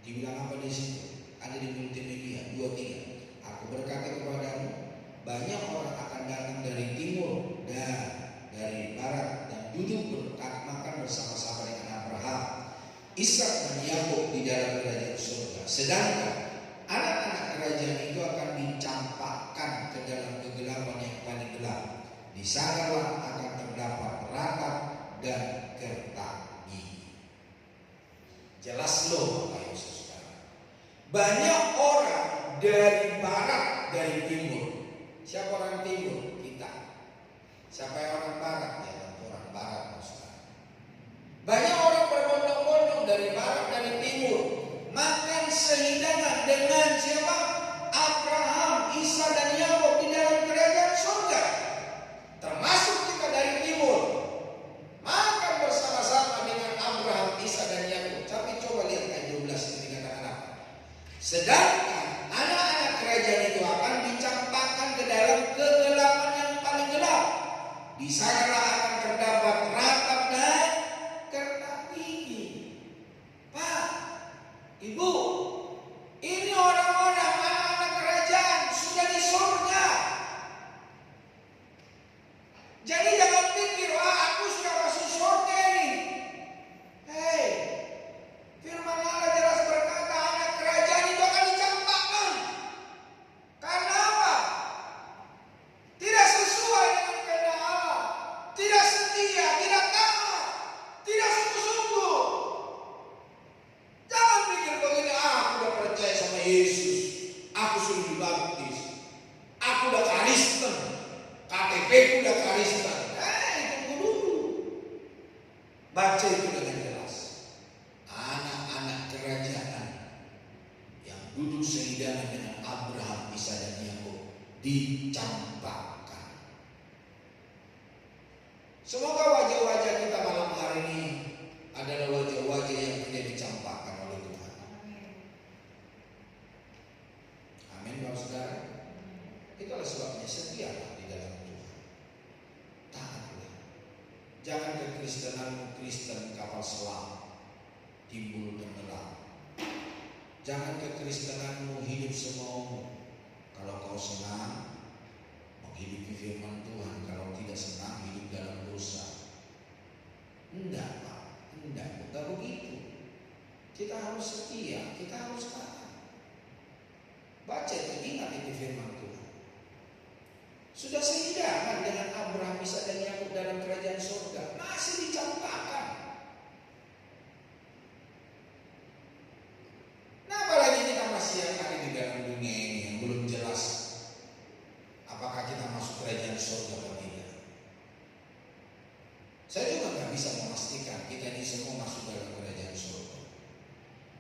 Dibilang apa di situ? Ada di multimedia 23. Aku berkata kepadamu, banyak orang akan datang dari timur dan dari barat dan duduk makan bersama-sama dengan Abraham, Ishak dan Yakub di dalam kerajaan surga. Sedangkan anak-anak kerajaan itu akan dicampakkan ke dalam kegelapan yang paling gelap. Di sanalah akan terdapat ratap dan gertak gigi. Jelas loh, Bapak Ibu Saudara. Banyak orang dari barat, dari timur. Siapa orang timur? Kita. Siapa yang orang barat? Ya, orang barat, saudara. Banyak orang berbondong-bondong dari barat, dari timur, makan sehidangan dengan siapa? Abraham, Ishak dan Yakub di dalam kerajaan surga. Termasuk kita dari timur, makan bersama-sama dengan Abraham, Ishak dan Yakub. Tapi coba lihat ayat 12 ini dikatakan apa? Sedangkan anak-anak kerajaan itu akan dicampakkan ke dalam kegelapan yang paling gelap. Di sanalah akan terdapat ratap dan gertak gigi. Pak, Ibu, ini orang-orang anak-anak kerajaan sudah di surga. Jadi jangan pikir, wah aku sudah masuk surga ini. Hei, firman Allah jelas berkata anak kerajaan itu akan dicampakkan. Karena apa? Tidak sesuai dengan kehendak Allah, tidak setia, tidak taat, tidak sungguh-sungguh. Jangan pikir begini, aku udah percaya sama Yesus, aku sudah dibaptis, aku udah Kristen, KTP ku udah Kristen. Tunggu dulu. Baca itu dengan jelas. Anak-anak kerajaan yang duduk sehidangan dengan Abraham, Ishak dicampakkan. Semoga wajah-wajah kita malam hari ini adalah wajah-wajah yang tidak dicampakkan oleh Tuhan. Amin, Bapak Saudara. Itulah sebabnya setialah di dalam Tuhan. Taatlah. Jangan kekristenanmu Kristen kapal selam, timbul tenggelam. Jangan kekristenanmu hidup semaumu. Kalau kau senang menghidupi firman Tuhan, kalau tidak senang hidup dalam dosa. Enggak, Pak. Enggak begitu. Kita harus setia, kita harus taat. Baca itu, ingat itu firman Tuhan. Sudah sehidangan dengan Abraham, Ishak dan Yakub dalam kerajaan surga, masih dicampakkan. Nah, apalagi kita masih ada di dalam dunia ini yang belum jelas apakah kita masuk kerajaan surga atau tidak. Saya juga nggak bisa memastikan kita ini semua masuk dalam kerajaan surga.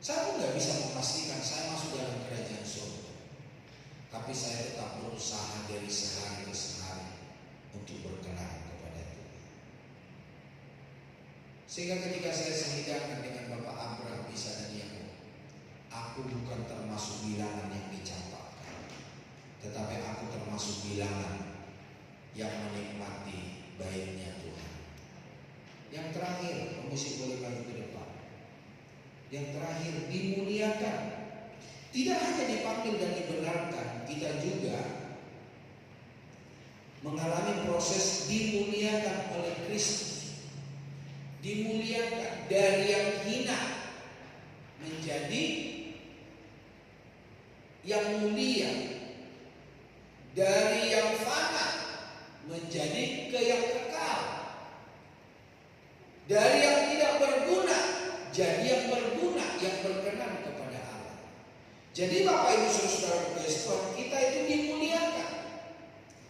Saya pun nggak bisa memastikan saya masuk dalam kerajaan surga. Tapi saya tetap berusaha dari sehari ke sehari untuk berkenan kepada Tuhan. Sehingga ketika saya sehidangan dengan Bapak Abraham, Ishak dan Yakub, aku bukan termasuk bilangan yang dicampakkan, tetapi aku termasuk bilangan yang menikmati baiknya Tuhan. Yang terakhir, musik boleh maju ke depan. Yang terakhir, dimuliakan. Tidak hanya dipanggil dan dibenarkan, kita juga mengalami proses dimuliakan oleh Kristus. Dimuliakan dari yang hina menjadi yang mulia, dari yang fana menjadi ke yang kekal, dari yang tidak berguna jadi yang berguna, yang berkenan kepada Allah. Jadi Bapak Ibu Saudara Kristen, kita itu dimuliakan,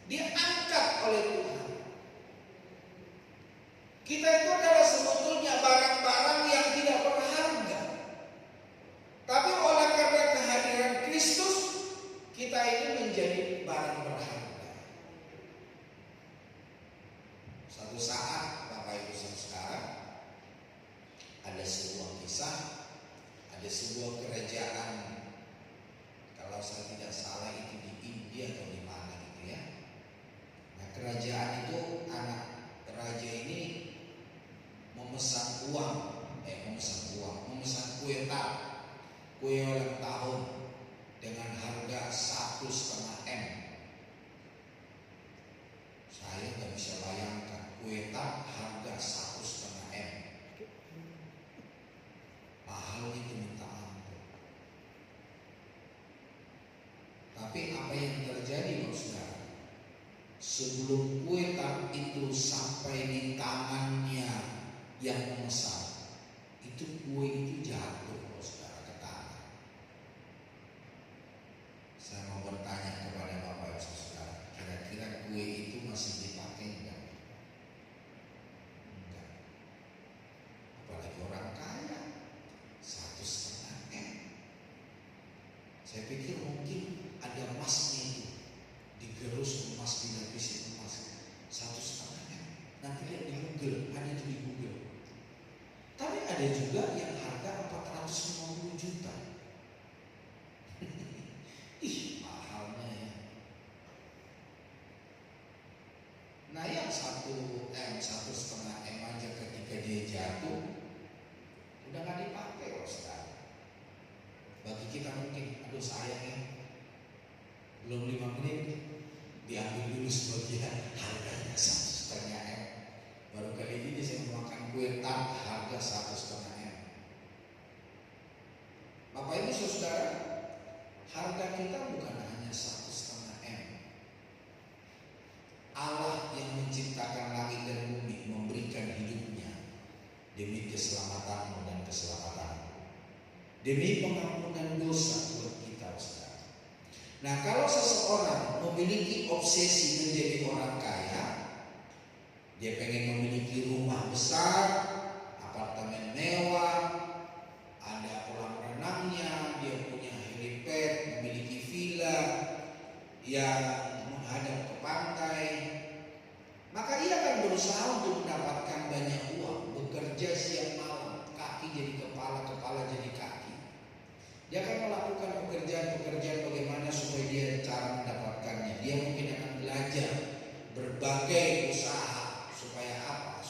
diangkat oleh Tuhan. Kita itu adalah sebetulnya barang-barang yang tidak berharga, tapi oleh karena kehadiran Kristus, kita ini menjadi barang berharga. Suatu saat Bapak Ibu Saudara, ada sebuah kisah, ada sebuah kerajaan, kalau saya tidak salah itu di India atau di mana gitu ya. Nah, kerajaan itu anak raja ini memesan kue tart, kue ulang tahun dengan harga 1,5 M. Saya nggak bisa bayangkan kue tart harga 1,5 M. Mahal itu minta ampun. Tapi apa yang terjadi, Saudara? Sebelum kue tart itu sampai di tangannya yang memesan, itu kue itu jatuh, Saudara, ke tangan. Saya mau bertanya kepada Bapak Ibu Saudara, kira-kira kue itu masih dipakai enggak? Enggak. Apalagi orang kaya, 1,5 M. Saya pikir mungkin ada emasnya itu, digerus emas, dilapisin emas, 1,5 M. Nanti lihat di Google, ada itu di Google. Tapi ada juga yang harga 450 juta. Ih, mahalnya ya. Nah, yang 1 M, 1,5 M aja ketika dia jatuh udah gak dipakai loh sekarang. Bagi kita mungkin, aduh sayang ya, belum 5 menit diambil dulu sebagian, harganya 1,5 M. Baru kali ini saya makan kue tart harga 1,5 M. Bapak Ibu Saudara, harga kita bukan hanya 1,5 M. Allah yang menciptakan langit dan bumi memberikan hidupnya demi keselamatanmu dan keselamatanmu, demi pengampunan dosa buat kita, Saudara. Nah, kalau seseorang memiliki obsesi menjadi orang kaya, dia pengen memiliki rumah besar, apartemen mewah, ada kolam renangnya, dia punya helipad, memiliki villa, yang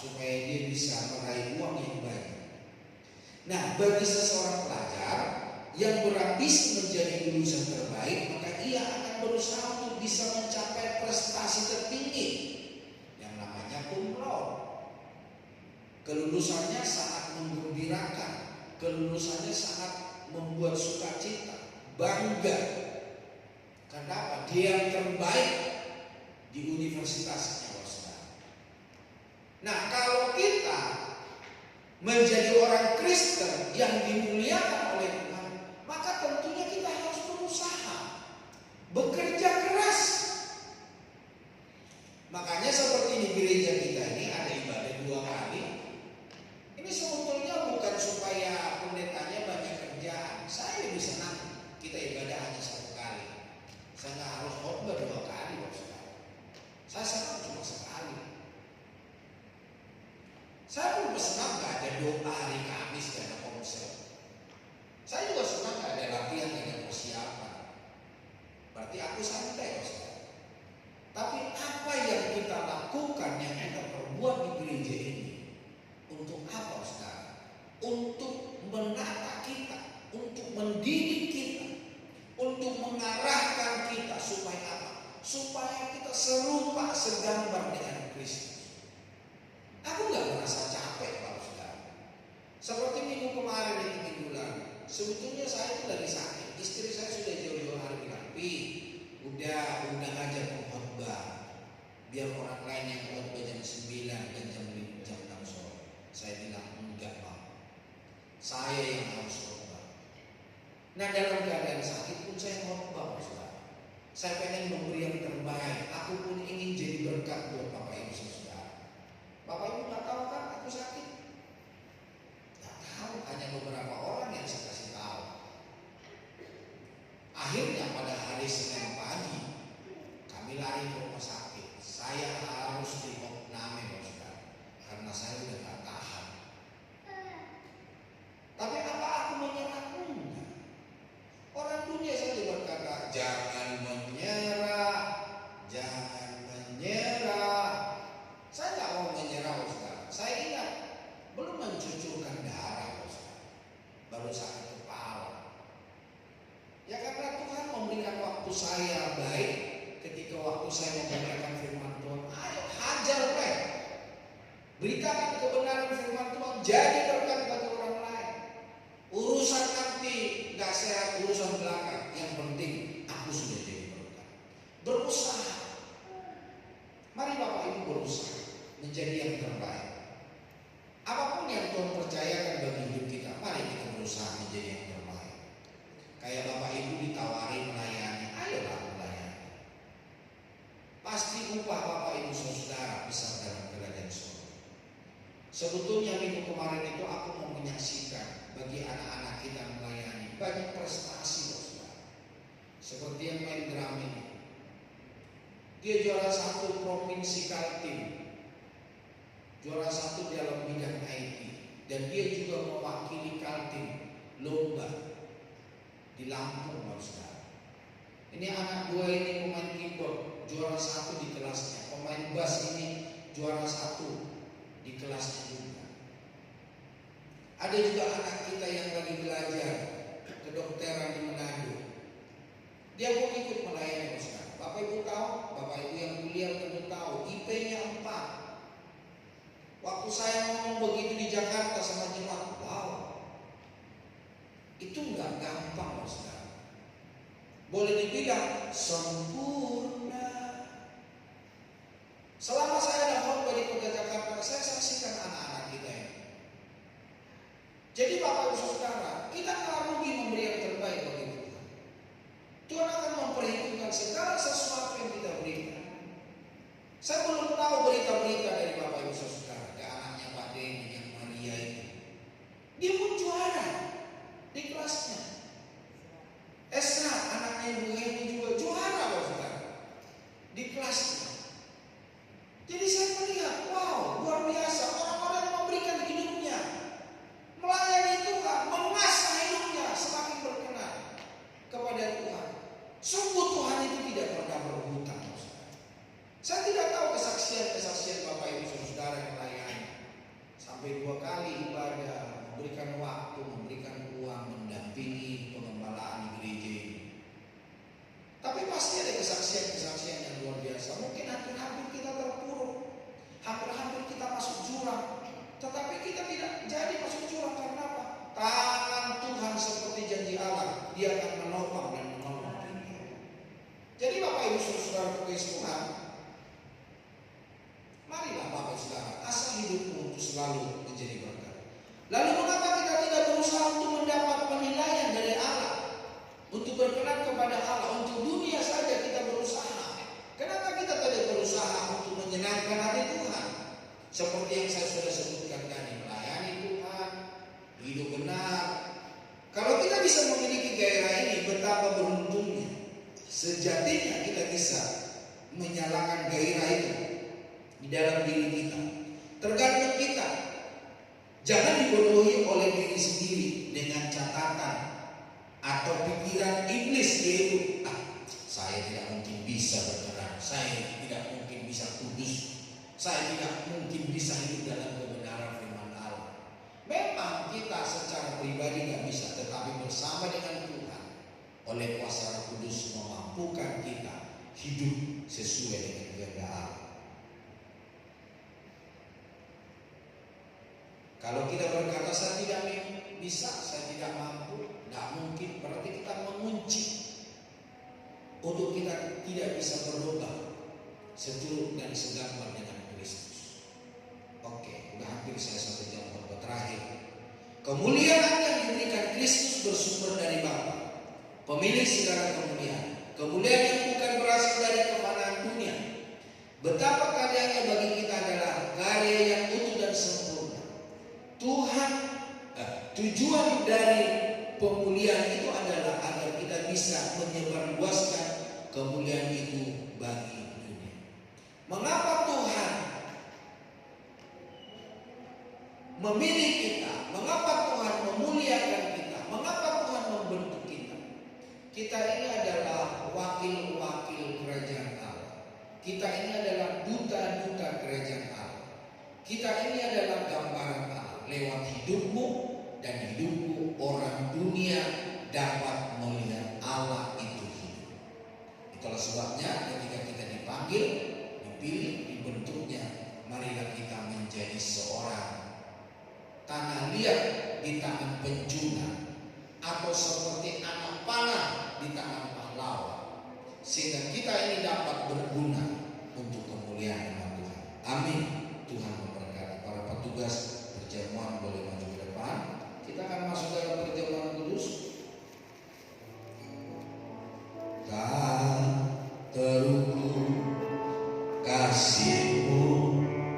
supaya dia bisa meraih uang yang banyak. Nah, bagi seseorang pelajar yang berambisi menjadi lulusan terbaik, maka ia akan berusaha untuk bisa mencapai prestasi tertinggi yang namanya cum laude. Kelulusannya sangat menggembirakan, kelulusannya sangat membuat sukacita, bangga. Karena apa? Dia yang terbaik di universitasnya. Nah, kalau kita menjadi orang Kristen yang dimuliakan oleh Tuhan, maka tentunya kita harus berusaha, bekerja keras. Makanya seperti di gereja kita ini ada ibadah 2 kali. Ini sebetulnya bukan supaya pendetanya banyak kerjaan. Saya lebih senang kita ibadah hanya 1 kali. Saya nggak harus khotbah 2 kali, saudara. Saya senang cuma sekali. Saya pun senang gak ada doa hari Kamis, gak ada konser. Saya juga senang gak ada latihan, gak ada persiapan. Berarti aku santai, saudara. Tapi apa yang kita lakukan, yang kita perbuat di gereja ini, untuk apa, saudara? Untuk menata kita, untuk mendidik kita, untuk mengarahkan kita supaya apa? Supaya kita serupa, segambar dengan Kristus. Aku gak merasa capek, Pak Saudara. Seperti minggu kemarin itu, minggu lalu, sebetulnya saya itu lagi sakit. Istri saya sudah jauh-jauh hari bilang, "Pi, udah ngajak khotbah. Biar orang lain yang khotbah jam 9 dan jam 6 sore." Saya bilang, "Enggak, Pak. Saya yang harus khotbah." Nah, dalam keadaan sakit pun saya khotbah, Pak Saudara. Saya pengen memberi yang terbaik. Aku pun ingin jadi berkat buat Bapak Ibu Saudara. Bapak Ibu nggak tahu kan aku sakit? Nggak tahu, hanya beberapa orang yang saya kasih tahu. Akhirnya pada hari Senin pagi kami lari ke rumah sakit. Saya harus diopname, saudara, karena saya udah nggak tahan. Tapi apa aku menyerah? Enggak. Orang dunia saja berkata, jangan menyerah, jangan menyerah. Saya tak mau menyerah, saudara. Saya ingat belum mencucurkan darah, saudara, baru sakit kepala. Ya karena Tuhan memberikan waktu saya baik. Ketika waktu saya membacakan firman Tuhan, ayo hajar baik, beritakan kebenaran firman Tuhan, jadi berkat bagi orang lain. Urusan nanti gak sehat, urusan belakang. Yang penting aku sudah jadi berkat. Berusaha. Mari Bapak Ibu berusaha menjadi yang terbaik. Apapun yang Tuhan percayakan bagi hidup kita, mari kita berusaha menjadi yang terbaik. Kayak Bapak Ibu ditawari melayani, ayolah melayani. Pasti upah Bapak Ibu Saudara besar dalam kerajaan surga. Sebetulnya minggu kemarin itu aku mau menyaksikan bagi anak-anak kita melayani banyak prestasi, saudara. Seperti yang main drum ini. Dia juara 1 provinsi Kaltim, juara 1 dalam bidang IT, dan dia juga mewakili Kaltim lomba di Lampung, saudara. Ini anak gue ini pemain keyboard, juara 1 di kelasnya. Pemain bass ini juara 1 di kelasnya juga. Ada juga anak kita yang lagi belajar kedokteran di Manado. Dia pun ikut melayani, saudara. Bapak Ibu tahu, Bapak Ibu yang kuliah tentu tahu, IP-nya 4. Waktu saya ngomong begitu di Jakarta sama jemaat, wow, itu nggak gampang, saudara. Boleh dibilang sempurna. Selama saya ada khotbah di Kota Jakarta, saya saksikan anak-anak kita ini. Jadi Bapak Ibu Saudara, kita nggak rugi memberi yang terbaik bagi Tuhan. Tuhan akan memperhitungkan segala sesuatu yang kita berikan. Saya belum tahu berita-berita dari Bapak Ibu Saudara. Ada anaknya Pak Denny yang Maria itu, dia pun juara di kelasnya. Esra, anaknya Ibu Heni juga juara, saudara, di kelasnya. Jadi saya melihat, wow, luar biasa orang-orang yang memberikan hidupnya, melayani Tuhan, mengasah hidupnya semakin berkenan kepada Tuhan. Sungguh Tuhan itu tidak pernah sampai 2 kali ibadah, memberikan waktu, memberikan uang, mendampingi pengembalaan di gereja ini. Tapi pasti ada kesaksian-kesaksian yang luar biasa. Mungkin hampir-hampir kita terpuruk, hampir-hampir kita masuk jurang, tetapi kita tidak jadi masuk jurang. Karena apa? Tangan Tuhan seperti janji Allah, Dia akan menopang dan menolong kita. Jadi Bapak Ibu Saudara kekasih Tuhan, marilah Bapak Saudara, asal hidupmu untuk selalu menjadi berkat. Lalu mengapa kita tidak berusaha untuk mendapat penilaian dari Allah, untuk berkenan kepada Allah? Untuk dunia saja kita berusaha. Kenapa kita tidak berusaha untuk menyenangkan hati Tuhan? Seperti yang saya sudah sebutkan tadi, melayani Tuhan, hidup benar. Kalau kita bisa memiliki gairah ini, betapa beruntungnya. Sejatinya kita bisa menyalakan gairah itu di dalam diri kita. Tergantung kita. Jangan dibodohi oleh diri sendiri dengan catatan atau pikiran iblis, yaitu saya tidak mungkin bisa berkenan, saya tidak mungkin bisa kudus, saya tidak mungkin bisa hidup dalam kebenaran firman Allah. Memang kita secara pribadi tidak bisa, tetapi bersama dengan Tuhan oleh kuasa Roh Kudus memampukan kita hidup sesuai dengan kehendak Allah. Kalau kita berkata saya tidak bisa, saya tidak mampu, tidak mungkin, berarti kita mengunci untuk kita tidak bisa berubah seturut dan segambar dengan Kristus. Oke, udah hampir saya 1 jam terakhir. Kemuliaan yang diberikan Kristus bersumber dari Bapa, pemilik segala kemuliaan. Kemuliaan yang bukan berasal dari kefanaan dunia. Betapa karyanya bagi kita adalah karya yang utuh dan sempurna. Tujuan dari pemulihan itu adalah agar kita bisa menyebarluaskan kemuliaan itu bagi dunia. Mengapa Tuhan memilih kita? Mengapa Tuhan memuliakan kita? Mengapa Tuhan membentuk kita? Kita ini adalah wakil-wakil kerajaan Allah. Kita ini adalah duta-duta kerajaan Allah. Kita ini adalah gambaran Allah. Lewat hidupmu dan hidupku, orang dunia dapat melihat Allah itu hidup. Itulah sebabnya ketika kita dipanggil, dipilih, dibentuknya, marilah kita menjadi seorang tanah liat di tangan pencuna, atau seperti